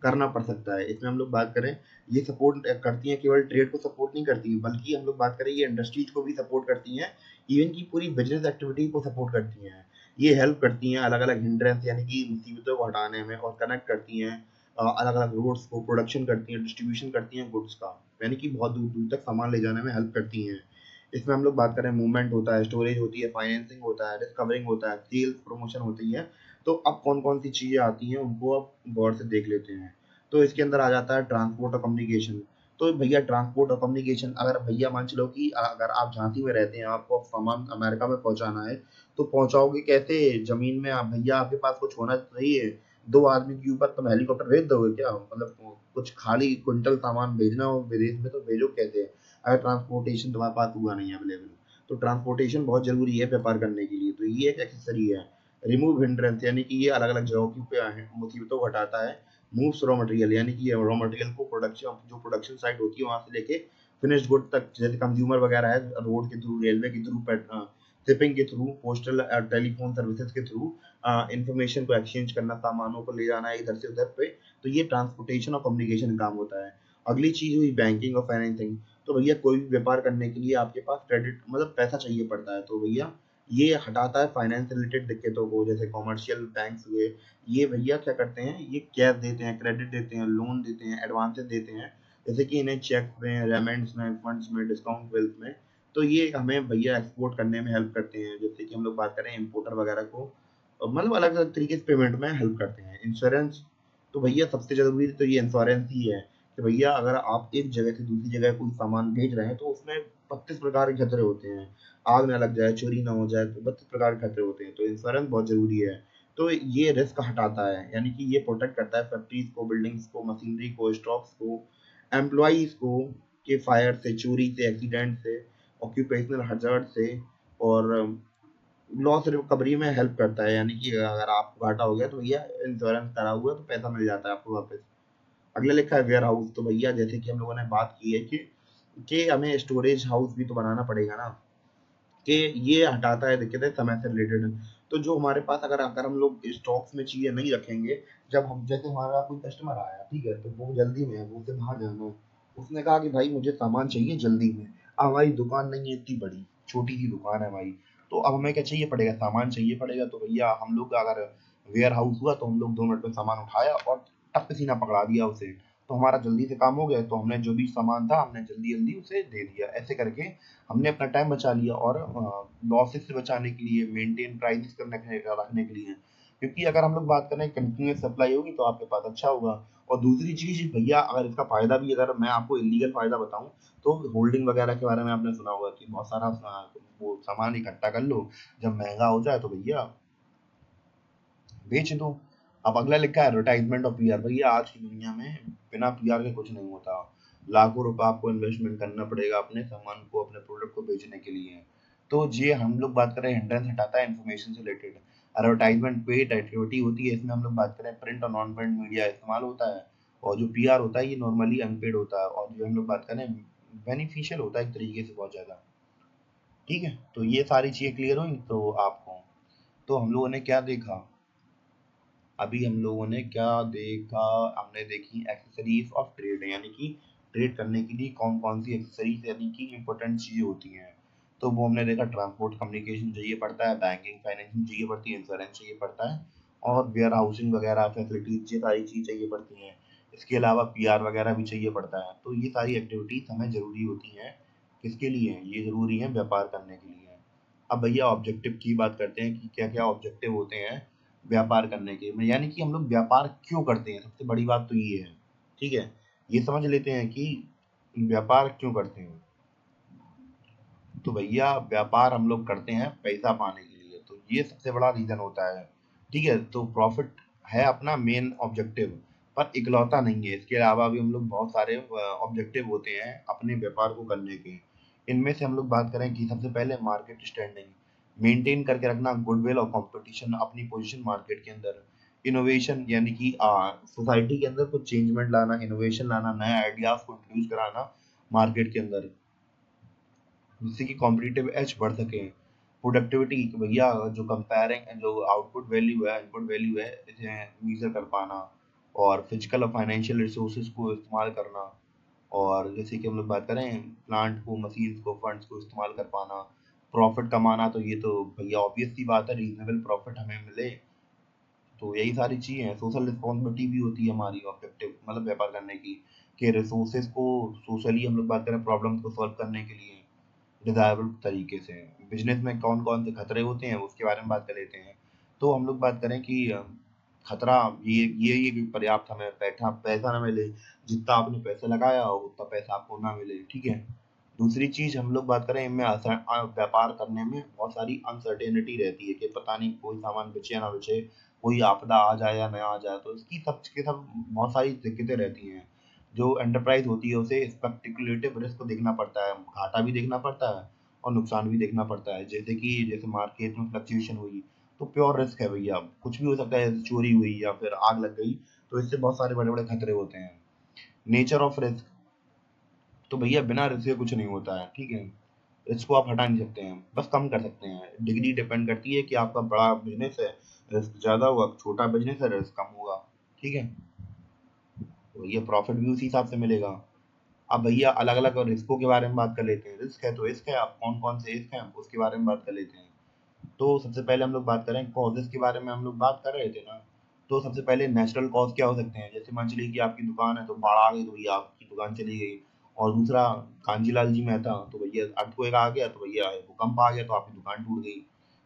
करना पड़ सकता है। इसमें हम लोग बात करें, ये सपोर्ट करती हैं, केवल ट्रेड को सपोर्ट नहीं करती है, बल्कि हम लोग बात करें ये इंडस्ट्रीज को भी सपोर्ट करती हैं, इवन की पूरी बिजनेस एक्टिविटी को सपोर्ट करती हैं। ये हेल्प करती हैं अलग अलग हिंड्रेंस यानी कि मुसीबतों को हटाने में, और कनेक्ट करती हैं अलग अलग रोड्स को, प्रोडक्शन करती हैं, डिस्ट्रीब्यूशन करती हैं गुड्स का, यानी कि बहुत दूर दूर तक सामान ले जाने में हेल्प करती हैं। इसमें हम लोग बात करें, मूवमेंट होता है, स्टोरेज होती है, फाइनेंसिंग होता है, डिस्कवरिंग होता है, सेल्स प्रमोशन होती है। तो अब कौन कौन सी चीजें आती हैं उनको अब गौर से देख लेते हैं। तो इसके अंदर आ जाता है ट्रांसपोर्ट और कम्युनिकेशन। तो भैया ट्रांसपोर्ट और कम्युनिकेशन, अगर भैया मान चलो कि अगर आप झांसी में रहते हैं, आपको सामान अमेरिका में पहुंचाना है, तो पहुंचाओगे कैसे? जमीन में आप भैया, आपके पास कुछ होना चाहिए। दो आदमी के ऊपर तुम हेलीकॉप्टर भेज दोगे क्या? मतलब कुछ खाली क्विंटल सामान भेजना हो विदेश में तो भेजो कैसे, अगर ट्रांसपोर्टेशन तुम्हारे पास हुआ नहीं है अवेलेबल। तो ट्रांसपोर्टेशन बहुत जरूरी है व्यापार करने के लिए। तो ये एक एक्सेसरी है। रिमूव हिंड्रेंस, यानी कि ये अलग अलग जगहों की मुसीबतों को हटाता है। मूव्स रॉ मटेरियल, यानी कि रॉ मटेरियल को प्रोडक्शन, जो प्रोडक्शन साइट होती है वहां से लेके फिनिश्ड गुड तक, जैसे कंज्यूमर वगैरह है, रोड के थ्रू, रेलवे के थ्रू, शिपिंग के थ्रू, पोस्टल टेलीफोन सर्विसेज के थ्रू इंफॉर्मेशन को एक्सचेंज करना, सामानों को ले जाना है इधर से उधर पे। तो ये ट्रांसपोर्टेशन और कम्युनिकेशन काम होता है। अगली चीज हुई बैंकिंग और फाइनेंसिंग। तो भैया कोई भी व्यापार करने के लिए आपके पास क्रेडिट मतलब पैसा चाहिए पड़ता है, तो भैया ये हटाता है फाइनेंस रिलेटेड दिक्कतों को। जैसे कॉमर्शियल बैंक्स हुए, ये भैया क्या करते हैं, ये कैश देते हैं, क्रेडिट देते हैं, लोन देते हैं, एडवांसेस देते हैं, जैसे कि इन्हें चेक में, रेमेंड्स में, फंड्स में, डिस्काउंट बिल्स में। तो ये हमें भैया एक्सपोर्ट करने में हेल्प करते हैं। जैसे कि हम लोग बात करें इम्पोर्टर वगैरह को, मतलब अलग अलग तरीके से पेमेंट में हेल्प करते हैं। इंश्योरेंस, तो भैया सबसे जरूरी तो ये इंश्योरेंस ही है कि भैया अगर आप एक जगह से दूसरी जगह कोई सामान भेज रहे हैं तो उसमें 32 प्रकार के खतरे होते हैं। आग ना लग जाए, चोरी ना हो जाए, तो 32 प्रकार के खतरे होते हैं। तो इंश्योरेंस बहुत जरूरी है। तो ये रिस्क हटाता है, यानी कि ये प्रोटेक्ट करता है फैक्ट्रीज को, बिल्डिंग्स को, मशीनरी को, स्टॉक्स को, एम्प्लॉइज को, के फायर से, चोरी से, एक्सीडेंट से, ऑक्यूपेशनल हजार्ड से, और लॉस रिकवरी में हेल्प करता है। यानी कि अगर आपको घाटा हो गया तो भैया इंश्योरेंस करा हुआ है तो पैसा मिल जाता है आपको वापस। अगला लिखा है वेयर हाउस। तो भैया जैसे कि हम लोगों ने बात की है कि हमें स्टोरेज हाउस भी तो बनाना पड़ेगा ना, कि ये हटाता है दिक्कतें समय से रिलेटेड। तो जो हमारे पास, अगर अगर हम लोग स्टॉक्स में चीजें नहीं रखेंगे, जब हम, जैसे हमारा कोई कस्टमर आया, ठीक है, तो वो जल्दी में है, वो उसे बाहर जाना है, उसने कहा कि भाई मुझे सामान चाहिए जल्दी में। अब हमारी दुकान नहीं है इतनी बड़ी, छोटी सी दुकान है हमारी, तो अब हमें क्या चाहिए पड़ेगा, सामान चाहिए पड़ेगा। तो भैया हम लोग का अगर वेयर हाउस हुआ तो हम लोग 2 मिनट में सामान उठाया और टप सीना पकड़ा दिया उसे, तो हमारा जल्दी से काम हो गया। तो हमने जो भी सामान था हमने जल्दी जल्दी उसे दे दिया। ऐसे करके हमने अपना टाइम बचा लिया, और लॉसेस से बचाने के लिए, मेंटेन प्राइसेस करने रखने के लिए। क्योंकि अगर हम लोग बात करें कंटिन्यूअस सप्लाई होगी तो आपके पास अच्छा होगा। और दूसरी चीज भैया, अगर इसका फायदा भी, अगर मैं आपको इलीगल फायदा बताऊं, तो होल्डिंग वगैरह के बारे में आपने सुना होगा कि बहुत सारा वो सामान इकट्ठा कर लो, जब महंगा हो जाए तो भैया बेच दो। अब अगला लिखा है एडवर्टाइजमेंट और पीआर। भैया आज की दुनिया में बिना पीआर के कुछ नहीं होता। लाखों रुपए आपको इन्वेस्टमेंट करना पड़ेगा अपने सामान को, अपने प्रोडक्ट को बेचने के लिए। तो ये हम लोग बात करें, हिंड्रेंस हटाता है इन्फॉर्मेशन से रिलेटेड। एडवर्टाइजमेंट पेड एक्टिविटी होती है, इसमें हम लोग बात करें प्रिंट और नॉन प्रिंट मीडिया इस्तेमाल होता है। और जो पीआर होता है ये नॉर्मली अनपेड होता है, और जो हम लोग बात करें बेनिफिशियल होता है एक तरीके से बहुत ज्यादा। ठीक है, तो ये सारी चीजें क्लियर हुई तो आपको। तो हम लोगों ने क्या देखा, अभी हम लोगों ने क्या देखा, हमने देखी एक्सेसरीज ऑफ ट्रेड, यानी कि ट्रेड करने के लिए कौन कौन सी एक्सेसरीज यानी कि इंपॉर्टेंट चीजें होती हैं। तो वो हमने देखा, ट्रांसपोर्ट कम्युनिकेशन चाहिए पड़ता है, बैंकिंग फाइनेंसिंग चाहिए पड़ती है, इंश्योरेंस चाहिए पड़ता है, और वेयर हाउसिंग वगैरह फैसिलिटीज, ये सारी चीज चाहिए पड़ती हैं। इसके अलावा पीआर वगैरह भी चाहिए पड़ता है। तो ये सारी एक्टिविटीज हमें जरूरी होती हैं। किसके लिए हैं ये? जरूरी है व्यापार करने के लिए। अब भैया ऑब्जेक्टिव की बात करते हैं कि क्या क्या ऑब्जेक्टिव होते हैं व्यापार करने के, यानी कि हम लोग व्यापार क्यों करते हैं। सबसे बड़ी बात तो ये है, ठीक है, ये समझ लेते हैं कि व्यापार क्यों करते हैं। तो भैया व्यापार हम लोग करते हैं पैसा पाने के लिए, तो ये सबसे बड़ा रीजन होता है। ठीक है, तो प्रॉफिट है अपना मेन ऑब्जेक्टिव, पर इकलौता नहीं है। इसके अलावा भी हम लोग बहुत सारे ऑब्जेक्टिव होते हैं अपने व्यापार को करने के। इनमें से हम लोग बात करें कि सबसे पहले मार्केट स्टैंडिंग, मेंटेन करके रखना गुडविल और कंपटीशन, अपनी पोजीशन मार्केट के अंदर। इनोवेशन यानी कि सोसाइटी के अंदर कुछ चेंजमेंट लाना, इनोवेशन लाना, नए आइडियाज को इंट्रोड्यूस कराना मार्केट के अंदर, जिससे कि कॉम्पिटिटिव एज बढ़ सके। प्रोडक्टिविटी भैया, जो कंपेयरिंग जो आउटपुट वैल्यू है, इनपुट वैल्यू है, इसे मेजर कर पाना। और फिजिकल और फाइनेंशियल रिसोर्सेज को इस्तेमाल करना। और जैसे कि हम लोग बात करें प्लांट को, मशीन्स को, फंड्स को इस्तेमाल कर पाना। प्रॉफिट कमाना, तो ये तो भैया ऑब्वियस सी बात है, रीजनेबल प्रॉफिट हमें मिले। तो यही सारी चीज़ें हैं। सोशल रिस्पॉन्सिबिलिटी भी होती है हमारी ऑब्जेक्टिव मतलब व्यापार करने की, कि रिसोर्सेज को सोशली हम लोग बात करें प्रॉब्लम्स को सॉल्व करने के लिए डिजायरेबल तरीके से। बिजनेस में कौन कौन से खतरे होते हैं उसके बारे में बात कर लेते हैं। तो हम लोग बात करें कि खतरा ये कि पर्याप्त हमें पैसा ना मिले, जितना आपने पैसा लगाया हो उतना पैसा आपको ना मिले, ठीक है। दूसरी चीज हम लोग बात करें, इनमें व्यापार करने में बहुत सारी अनसर्टेनिटी रहती है कि पता नहीं कोई सामान बिचे या ना बिचे, कोई आपदा आ जाए या ना आ जाए, तो इसकी सब के सब बहुत सारी दिक्कतें रहती हैं। जो एंटरप्राइज होती है उसे स्पेक्युलेटिव रिस्क देखना पड़ता है, घाटा भी देखना पड़ता है और नुकसान भी देखना पड़ता है। जैसे मार्केट में फ्लक्चुएशन हुई तो प्योर रिस्क है भैया, कुछ भी हो सकता है, जैसे चोरी हुई या फिर आग लग गई, तो इससे बहुत सारे बड़े बड़े खतरे होते हैं। नेचर ऑफ रिस्क, तो भैया बिना रिस्क के कुछ नहीं होता है, ठीक है। रिस्क को आप हटा नहीं सकते हैं, बस कम कर सकते हैं। डिग्री डिपेंड करती है कि आपका बड़ा बिजनेस है, रिस्क ज्यादा होगा, छोटा बिजनेस है, रिस्क कम होगा, ठीक है। तो ये प्रॉफिट भी उसी हिसाब से मिलेगा। अब भैया अलग अलग रिस्कों के बारे में बात कर लेते हैं। रिस्क है तो रिस्क है, आप कौन कौन से रिस्क हैं उसके बारे में बात कर लेते हैं। तो सबसे पहले हम लोग बात करें कॉजेस के बारे में, हम लोग बात कर रहे थे ना। तो सबसे पहले नेचुरल कॉज क्या हो सकते हैं, जैसे मान चलिए कि आपकी दुकान है तो बाढ़ आ गई तो भैया आपकी दुकान चली गई। और दूसरा, कांजीलाल जी मेहता, तो भैया अर्थक्वेक आ गया तो भैया भूकंप आ गया तो आपकी दुकान टूट गई।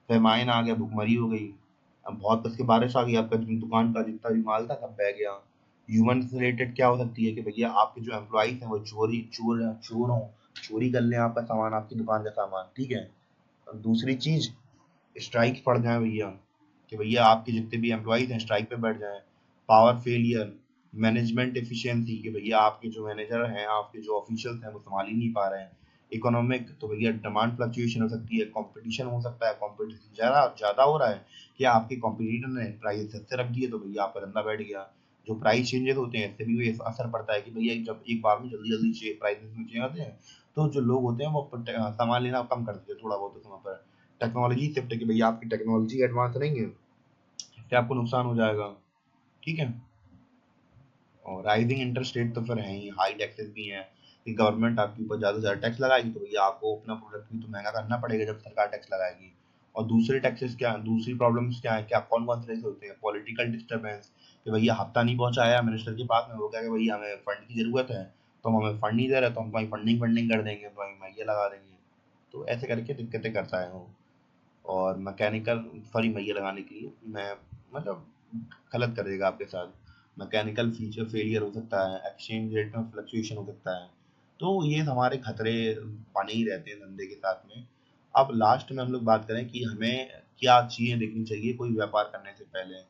पैमाइन आ गया, भुखमरी हो गई। अब बहुत कस के बारिश आ गई, आपका दुकान का जितना भी माल था सब बह गया। ह्यूमन रिलेटेड क्या हो सकती है कि भैया आपके जो एम्प्लॉइज हैं वो चोर हों, चोरी कर लें आपका सामान, आपकी दुकान का सामान, ठीक है। दूसरी चीज, स्ट्राइक पड़ जाए भैया, कि भैया आपके जितने भी एम्प्लॉइज हैं स्ट्राइक पे बैठ जाएं। पावर फेलियर, मैनेजमेंट एफिशिएंसी, कि भैया आपके जो मैनेजर हैं, आपके जो ऑफिशियल्स हैं वो संभाल ही नहीं पा रहे हैं। इकोनॉमिक, तो भैया डिमांड फ्लक्चुएशन हो सकती है, कंपटीशन हो सकता है, कंपटीशन ज़्यादा ज़्यादा हो रहा है, कि आपके कॉम्पिटिटर ने प्राइस सस्ते रख दिए तो भैया आपका धंधा बैठ गया। जो प्राइस चेंजेस होते हैं इससे भी असर पड़ता है, कि भैया जब एक बार में जल्दी जल्दी प्राइसेस में चेंज आते हैं तो जो लोग होते हैं वो सामान लेना कम कर देते हैं थोड़ा बहुत समय पर। टेक्नोलॉजी शिफ्ट, कि भैया आपकी टेक्नोलॉजी एडवांस रहेंगे, इससे आपको नुकसान हो जाएगा, ठीक है। और राइजिंग इंटरेस्ट रेट तो फिर है ही, हाई टैक्सेस भी हैं, कि गवर्नमेंट आपके ऊपर ज़्यादा से ज़्यादा टैक्स लगाएगी तो भैया आपको अपना प्रोडक्ट भी तो महंगा करना पड़ेगा जब सरकार टैक्स लगाएगी। और दूसरे टैक्सेस क्या, दूसरी प्रॉब्लम्स क्या है, क्या कौन कौन से टैक्स होते हैं, पॉलिटिकल डिस्टर्बेंस, कि भैया हफ्ता नहीं पहुंचाया मिनिस्टर के पास में, वो क्या कि भैया हमें फंड की ज़रूरत है, तो हम हमें फंड नहीं दे रहे तो हम तुम्हारी फंडिंग फंडिंग कर देंगे, तुम्हारी ये लगा देंगे। तो ऐसे करके दिक्कतें करता है वो। और मैकेनिकल, सॉरी मैया लगाने के लिए मैं मतलब गलत कर देगा आपके साथ। मैकेनिकल फीचर फेलियर हो सकता है, एक्सचेंज रेट में फ्लक्चुएशन हो सकता है। तो ये हमारे खतरे बने ही रहते हैं धंधे के साथ में। अब लास्ट में हम लोग बात करें कि हमें क्या चीज़ें देखनी चाहिए कोई व्यापार करने से पहले,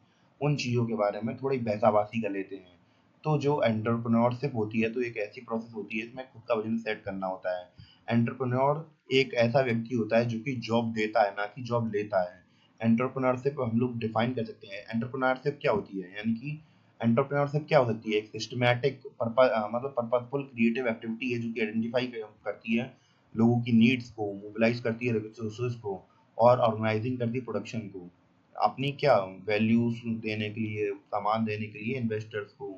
उन चीज़ों के बारे में थोड़ी बहसाबाजी कर लेते हैं। तो जो एंटरप्रेन्योरशिप होती है तो एक ऐसी प्रोसेस होती है इसमें खुद का बिजनेस सेट करना होता है। एंटरप्रेन्योर एक ऐसा व्यक्ति होता है जो कि जॉब देता है ना कि जॉब लेता है। एंटरप्रेन्योरशिप हम लोग डिफाइन कर सकते हैं, एंटरप्रेन्योरशिप क्या होती है, यानी कि एंटरप्रेन्योरशिप क्या हो सकती है, एक सिस्टमैटिक मतलब पर्पसफुल क्रिएटिव एक्टिविटी है जो कि आइडेंटिफाई करती है लोगों की नीड्स को, मोबिलाइज करती है रिसोर्सेज को, और ऑर्गेनाइजिंग करती है प्रोडक्शन को, अपनी क्या वैल्यूज देने के लिए, सामान देने के लिए इन्वेस्टर्स को,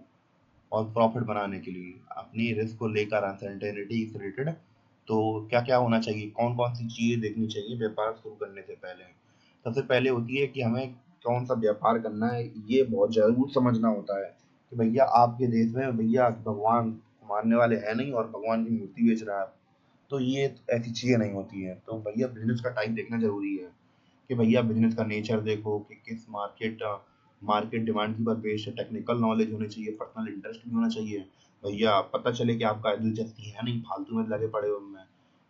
और प्रॉफिट बनाने के लिए, अपनी रिस्क को लेकर अनसर्टेनिटी से रिलेटेड। तो क्या क्या होना चाहिए, कौन कौन सी चीज़ें देखनी चाहिए व्यापार शुरू करने से पहले। सबसे पहले होती है कि हमें कौन सा व्यापार करना है, ये बहुत जरूर समझना होता है, कि भैया आपके देश में भैया भगवान मारने वाले हैं नहीं और भगवान की मूर्ति बेच रहा है। तो ये ऐसी चीज़ें नहीं होती हैं। तो भैया बिजनेस का टाइप देखना जरूरी है, कि भैया बिजनेस का नेचर देखो कि किस मार्केट डिमांड के ऊपर बेस्ड है, टेक्निकल नॉलेज होनी चाहिए, पर्सनल इंटरेस्ट भी होना चाहिए। भैया पता चले कि आपका दिलचस्पी है नहीं फालतू में लगे पड़े हो में।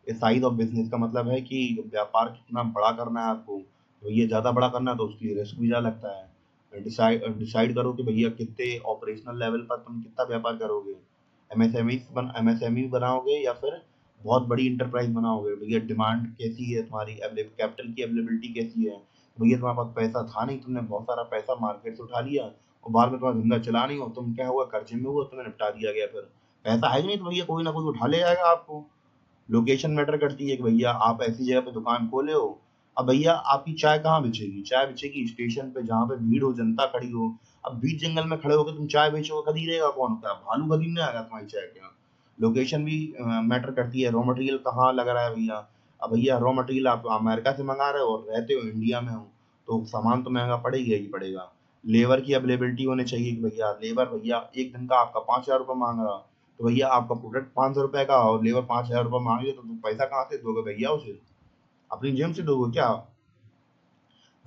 ये साइज ऑफ बिजनेस का मतलब है कि व्यापार कितना बड़ा करना है आपको, भैया ज़्यादा बड़ा करना है तो उसके लिए रिस्क भी ज़्यादा लगता है। डिसाइड करो कि भैया कितने ऑपरेशनल लेवल पर तुम कितना व्यापार करोगे, एमएसएमई बनाओगे या फिर बहुत बड़ी इंटरप्राइज बनाओगे, भैया डिमांड कैसी है तुम्हारी, कैपिटल की अवेलेबिलिटी कैसी है। भैया तुम्हारे पास पैसा था नहीं, तुमने बहुत सारा पैसा मार्केट से उठा लिया और बाद में तुम्हारा धंधा चला नहीं, हो तुम क्या हुआ, कर्जे में हुआ, तुम्हें निपटा दिया गया। फिर पैसा है ही नहीं तो भैया कोई ना कोई उठा ले जाएगा आपको। लोकेशन मैटर करती है कि भैया आप ऐसी जगह पे दुकान खोले हो। अब भैया आपकी चाय कहाँ बिचेगी, चाय बिचेगी स्टेशन पे जहाँ पे भीड़ हो, जनता खड़ी हो। अब बीच जंगल में खड़े होकर तुम चाय बेचोगे, खरीदेगा कौन, क्या भालू खरीदने आएगा तुम्हारी चाय क्या। लोकेशन भी मैटर करती है, रॉ मटेरियल कहाँ लग रहा है भैया। अब भैया रॉ मटेरियल आप अमेरिका से मंगा रहे हो और रहते हो इंडिया में हो, तो सामान तो महंगा पड़ेगा ही पड़ेगा। लेबर की अवेलेबिलिटी होनी चाहिए कि भैया लेबर, भैया एक दिन का आपका 5,000 रुपये मांग रहा, तो भैया आपका प्रोडक्ट 500 रुपए का और लेबर 5,000 रुपये मांगे तो तुम पैसा कहाँ से दोगे भैया उसे, अपनी जेब से दोगे क्या।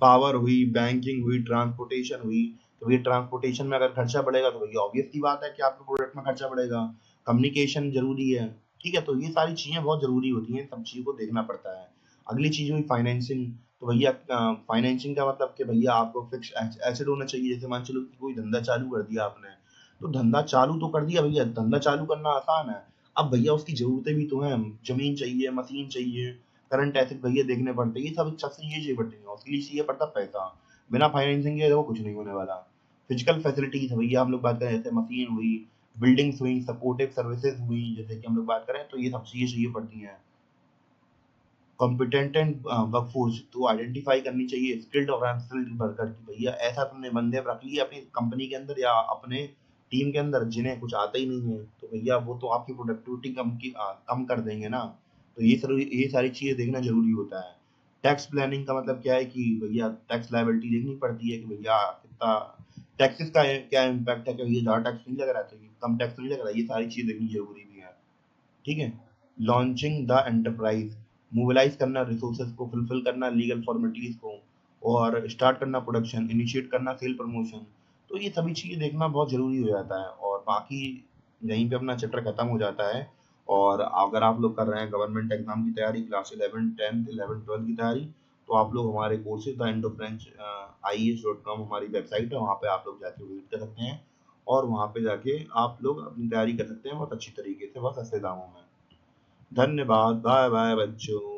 पावर हुई, बैंकिंग हुई, ट्रांसपोर्टेशन हुई। तो भैया ट्रांसपोर्टेशन में अगर खर्चा बढ़ेगा तो भैया ऑब्वियस सी बात है कि आपके प्रोडक्ट में खर्चा बढ़ेगा। कम्युनिकेशन जरूरी है, ठीक है, तो ये सारी चीजें बहुत जरूरी होती हैं, सब चीजों को देखना पड़ता है। अगली चीज हुई फाइनेंसिंग। तो भैया फाइनेंसिंग का मतलब कि भैया आपको फिक्स एसेट होना चाहिए। जैसे मान चलो कि कोई धंधा चालू कर दिया आपने, तो धंधा चालू तो कर दिया भैया, धंधा चालू करना आसान है। अब भैया उसकी जरूरतें भी तो हैं, जमीन चाहिए, मशीन चाहिए, करंट एसेट भैया देखने पड़ते हैं, ये सब सब से ये चाहिए पड़ती है, उसके लिए चाहिए पड़ता पैसा। बिना फाइनेंसिंग के देखो कुछ नहीं होने वाला। फिजिकल फैसिलिटीज भैया हम लोग बात करें, जैसे मशीन हुई, बिल्डिंग्स हुई, सपोर्टिव सर्विसेज हुई, जैसे कि हम लोग बात करें तो ये सब चीजें चाहिए पड़ती हैं। कॉम्पिटेंट एंड वर्कफोर्स तो आइडेंटिफाई करनी चाहिए, स्किल्ड और अनस्किल्ड वर्कर की भैया ऐसा तुमने बंदे रख लिए अपनी कंपनी के अंदर या अपने टीम के अंदर जिन्हें कुछ आता ही नहीं है, तो भैया वो तो आपकी प्रोडक्टिविटी कम कर देंगे ना। तो ये सारी चीजें देखना जरूरी होता है। टैक्स प्लानिंग का मतलब क्या है कि भैया टैक्स लायबिलिटी देखनी पड़ती है कि भैया कितना टैक्सेस का क्या इम्पैक्ट है, कि भैया ज्यादा टैक्स नहीं लग रहा है तो कम टैक्स नहीं लग रहा है, ये सारी चीजें देखनी जरूरी भी है। ठीक है। लॉन्चिंग द एंटरप्राइज, मोबिलाइज करना रिसोर्सेज को, फुलफिल करना लीगल फॉर्मेलिटीज को, और स्टार्ट करना प्रोडक्शन, इनिशिएट करना सेल प्रमोशन। तो ये सभी चीजें देखना बहुत जरूरी हो जाता है, और बाकी यहीं पे अपना चैप्टर खत्म हो जाता है। और अगर आप लोग कर रहे हैं गवर्नमेंट एग्जाम की तैयारी, क्लास 11 10th 11 12 की तैयारी, तो आप लोग हमारे courses the end of French IES.com हमारी वेबसाइट है, वहाँ पे आप लोग जाके विजिट कर सकते हैं। और वहाँ पे जाके आप लोग अपनी तैयारी कर सकते हैं बहुत अच्छी तरीके से, बहुत सस्ते दामों में। धन्यवाद, बाय बाय बच्चों।